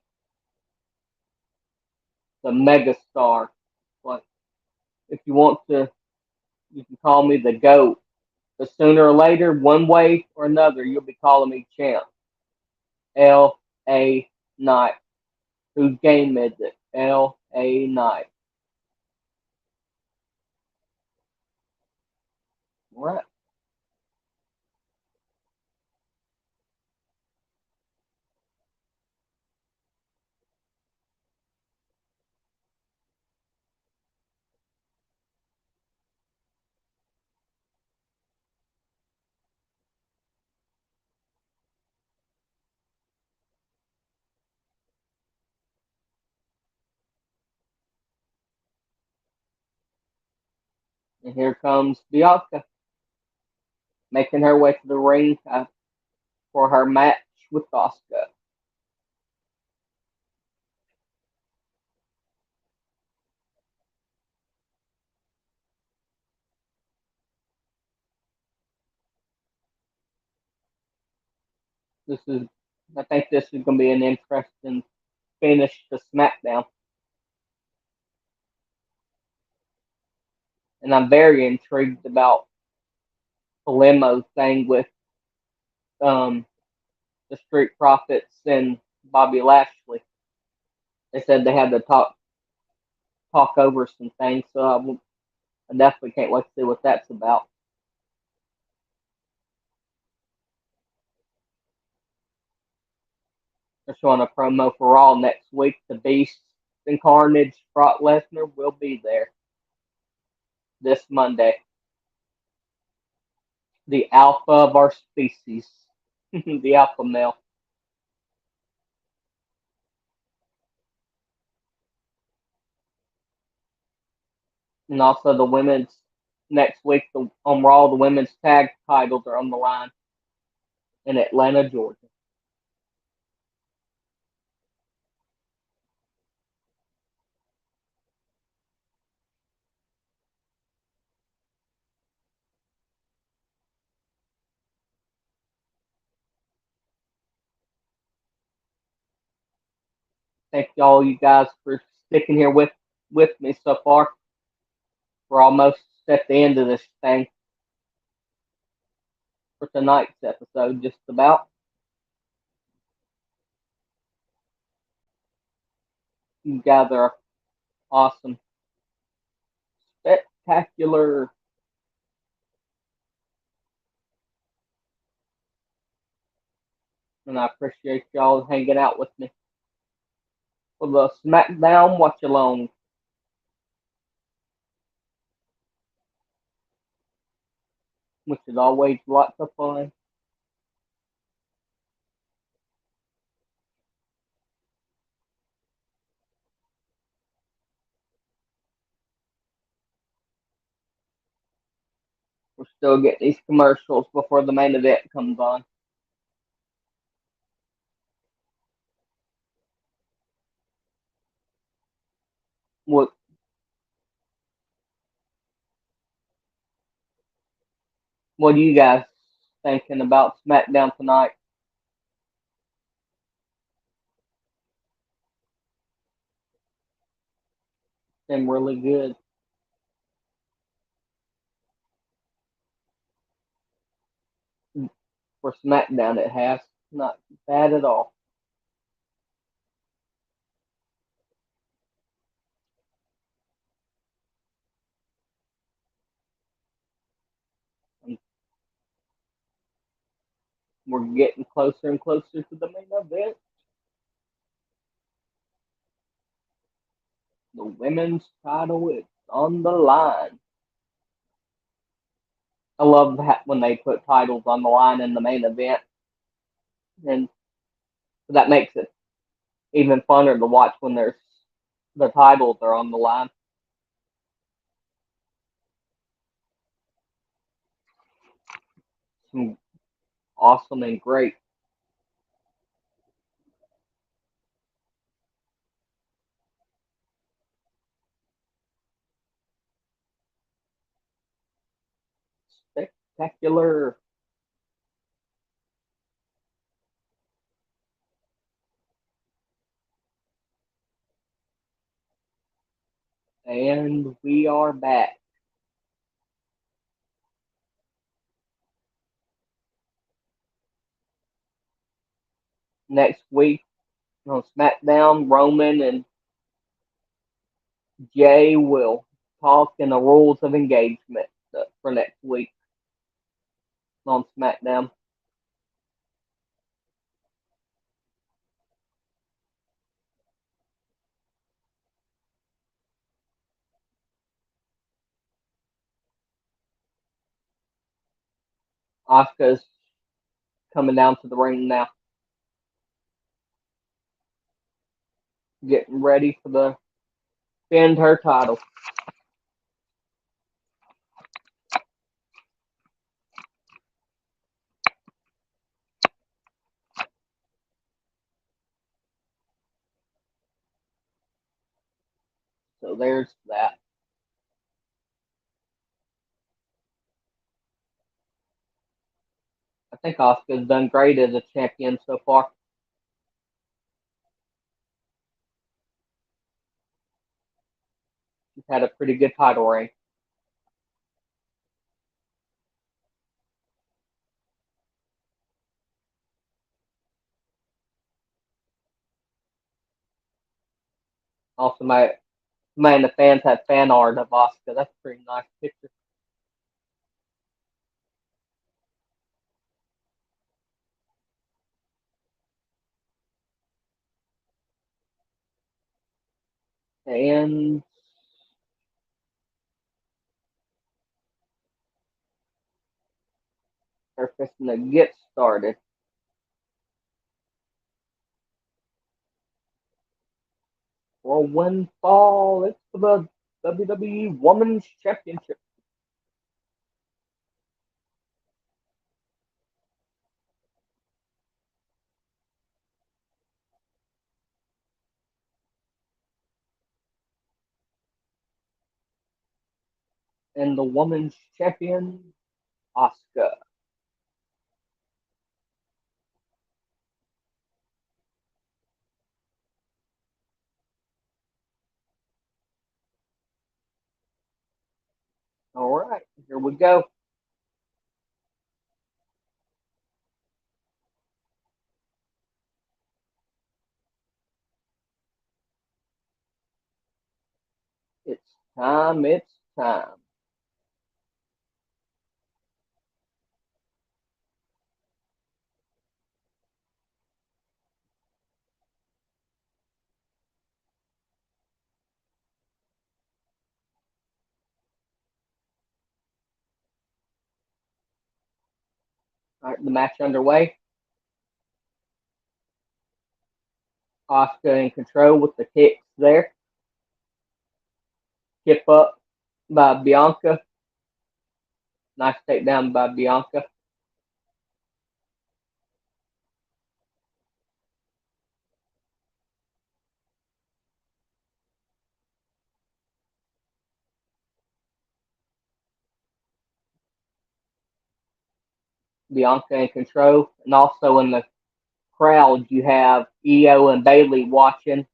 Speaker 1: the megastar, but if you want to, you can call me the GOAT. But sooner or later, one way or another, you'll be calling me champ. L.A. Knight. Whose game is it? L.A. Knight. All right. And here comes Bianca, making her way to the ring for her match with Asuka. This is, I think this is going to be an interesting finish to SmackDown. And I'm very intrigued about the limo thing with um, the Street Profits and Bobby Lashley. They said they had to talk over some things, so I definitely can't wait to see what that's about. They're showing a promo for Raw next week. The Beast and Carnage, Brock Lesnar will be there this Monday. The alpha of our species, the alpha male. And also the women's next week on Raw, the women's tag titles are on the line in Atlanta, Georgia. Thank y'all, you guys, for sticking here with me so far. We're almost at the end of this thing for tonight's episode, just about. You guys are awesome, spectacular, and I appreciate y'all hanging out with me for the SmackDown watch along, which is always lots of fun. We're still getting these commercials before the main event comes on. What What are you guys thinking about SmackDown tonight? Been really good for SmackDown. It has not bad at all. And we're getting closer and closer to the main event. The women's title is on the line. I love that when they put titles on the line in the main event, and that makes it even funner to watch when there's the titles are on the line. some awesome and great. Spectacular. And we are back. Next week on SmackDown, Roman and Jay will talk in the rules of engagement for next week on SmackDown. Asuka's coming down to the ring now, getting ready for the defend her title. So there's that. I think Asuka's done great as a champion so far. She's had a pretty good title reign. Also, the fans have fan art of Asuka. That's a pretty nice picture. And they're fixing to get started. For one fall, it's for the WWE Women's Championship. And the Women's Champion, Asuka. All right, here we go. It's time. It's time. All right, the match underway. Asuka in control with the kicks there. Skip up by Bianca. Nice takedown by Bianca. Bianca in control. And also in the crowd, you have Io and Bailey watching.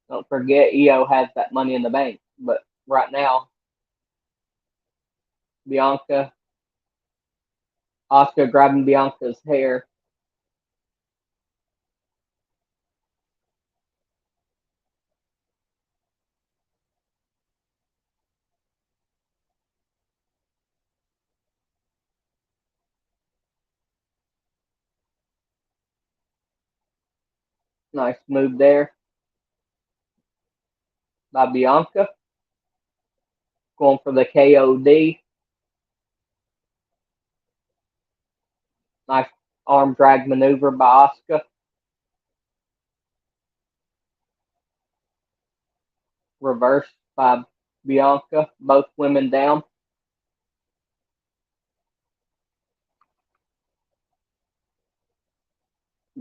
Speaker 1: Don't forget, Io has that money in the bank. But right now, Bianca, Asuka grabbing Bianca's hair. Nice move there by Bianca. Going for the KOD. Nice arm drag maneuver by Asuka. Reversed by Bianca. Both women down.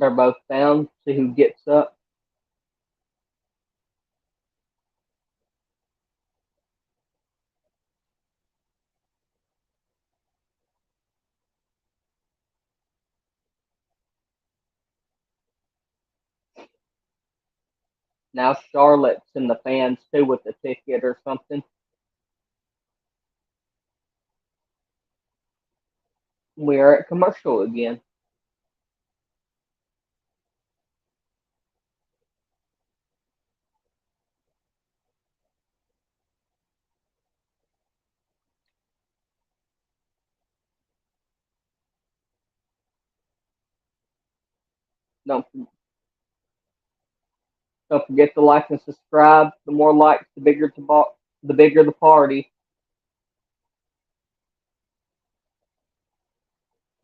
Speaker 1: They're both down. See who gets up. Now Charlotte's in the fans too with the ticket or something. We're at commercial again. Don't don't forget to like and subscribe. The more likes, the bigger the party.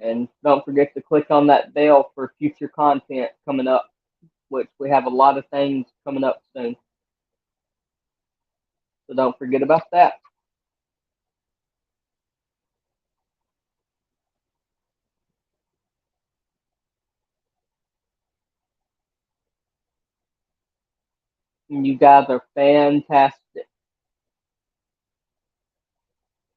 Speaker 1: And don't forget to click on that bell for future content coming up, which we have a lot of things coming up soon. So don't forget about that. And you guys are fantastic.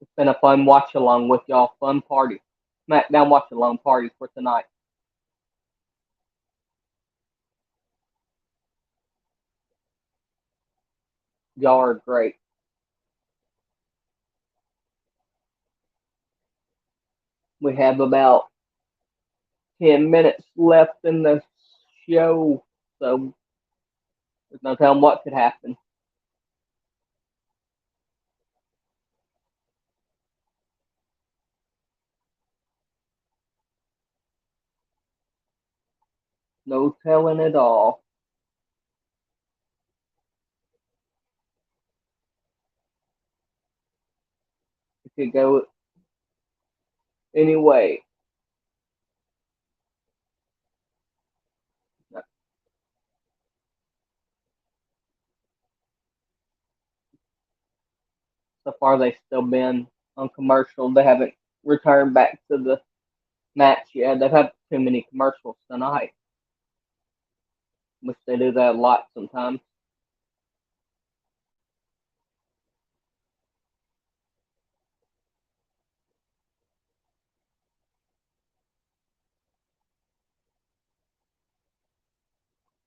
Speaker 1: It's been a fun watch along with y'all. Fun party. SmackDown watch along party for tonight. Y'all are great. We have about 10 minutes left in the show, so there's no telling what could happen. No telling at all. It could go anyway. So far, they've still been on commercial. They haven't returned back to the match yet. They've had too many commercials tonight. Which they do that a lot sometimes.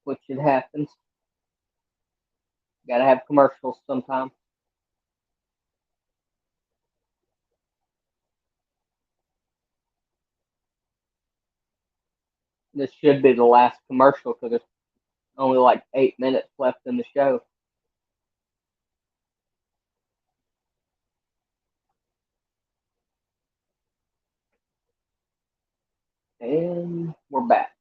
Speaker 1: Which it happens. Gotta have commercials sometimes. This should be the last commercial because there's only like 8 minutes left in the show. And we're back.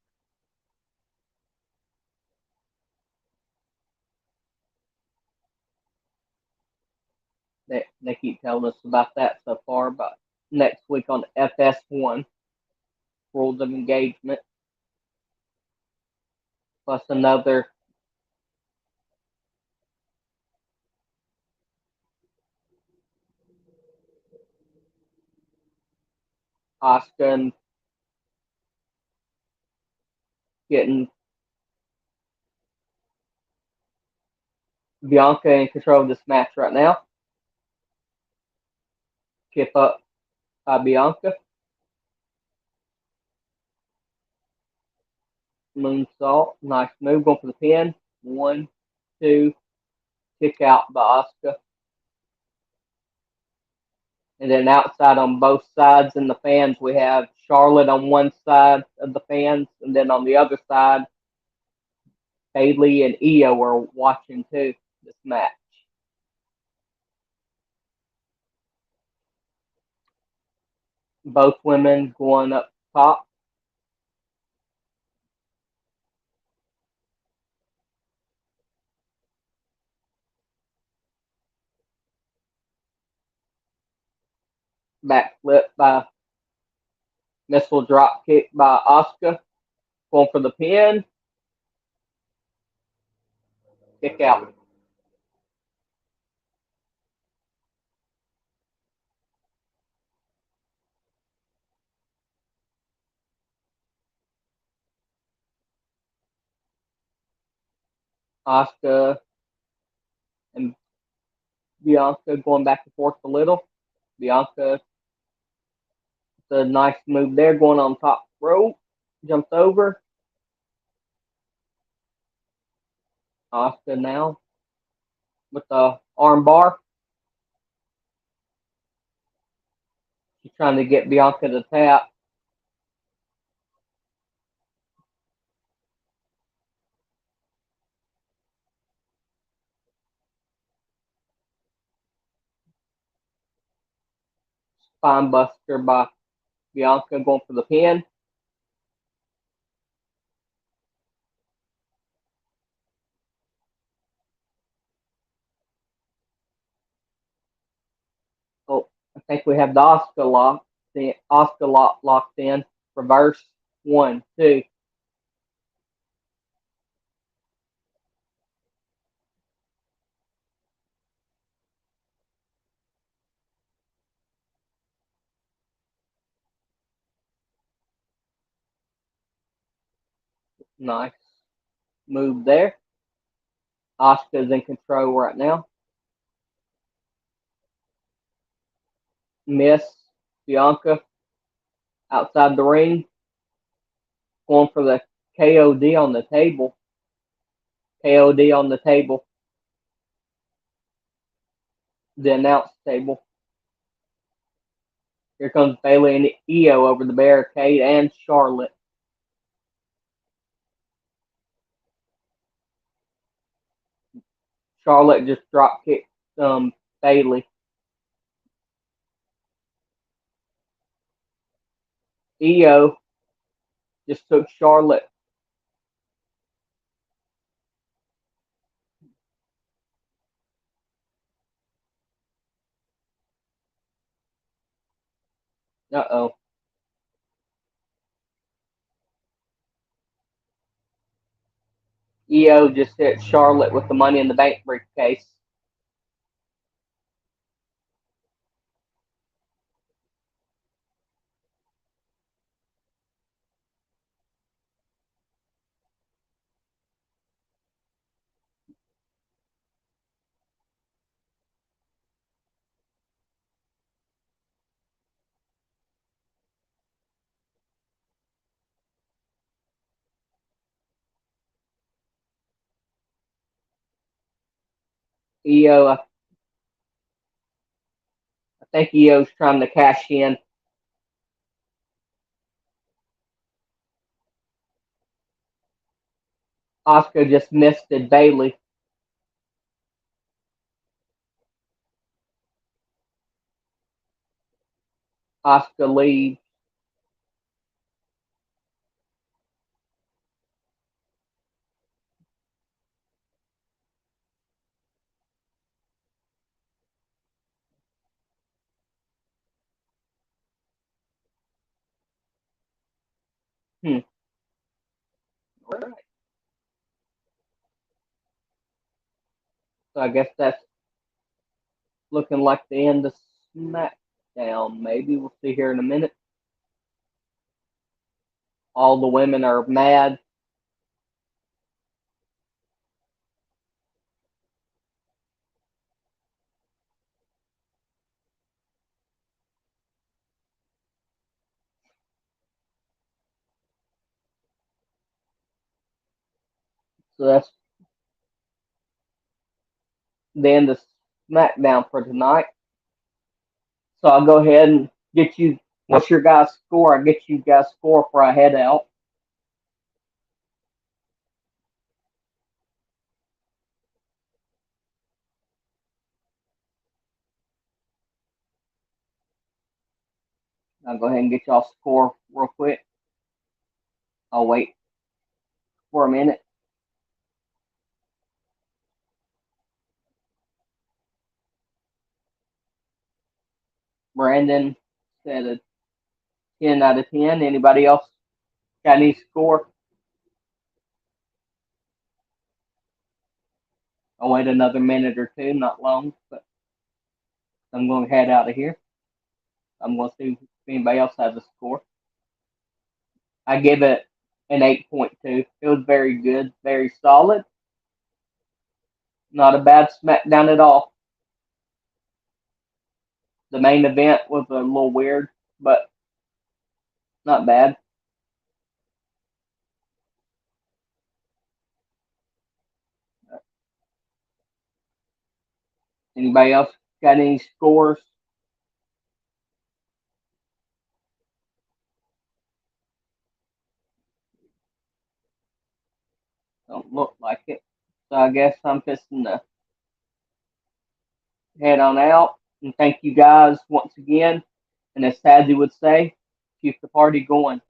Speaker 1: They keep telling us about that so far, but next week on FS1, Rules of Engagement, plus another Asuka and getting Bianca in control of this match right now. Kip up by Bianca. Moonsault. Nice move. Going for the pin. 1, 2. Kick out by Asuka. And then outside on both sides in the fans, we have Charlotte on one side of the fans. And then on the other side, Bayley and Io are watching too this match. Both women going up top. Backflip by missile drop kick by Asuka. Going for the pin. Kick out. Asuka and Bianca going back and forth a little. Bianca, the nice move there, going on top rope, jumped over. Asuka now with the arm bar. She's trying to get Bianca to tap. Spine buster by Bianca going for the pin. Oh, I think we have the Asuka lock. The Asuka lock locked in. Reverse. 1, 2. Nice move there. Asuka's in control right now. Miss Bianca outside the ring. Going for the KOD on the table. KOD on the table. The announce table. Here comes Bayley and Io over the barricade and Charlotte. Charlotte just drop kicked Bayley. Io just took Charlotte. Uh-oh. Io just hit Charlotte with the Money in the Bank briefcase. Io, I think Io's trying to cash in. Asuka just missed it. Bayley. Asuka leaves. All right. So I guess that's looking like the end of SmackDown. Maybe we'll see here in a minute. All the women are mad. So that's the end of SmackDown for tonight. So I'll go ahead and get you. What's your guys' score? I'll get you guys' score before I head out. I'll go ahead and get y'all score real quick. I'll wait for a minute. Brandon said a 10 out of 10. Anybody else got any score? I'll wait another minute or two, not long, but I'm going to head out of here. I'm going to see if anybody else has a score. I give it an 8.2. It was very good, very solid. Not a bad SmackDown at all. The main event was a little weird, but not bad. Anybody else got any scores? Don't look like it. So I guess I'm fixing to head on out. And thank you guys once again. And as TAZZY would say, keep the party going.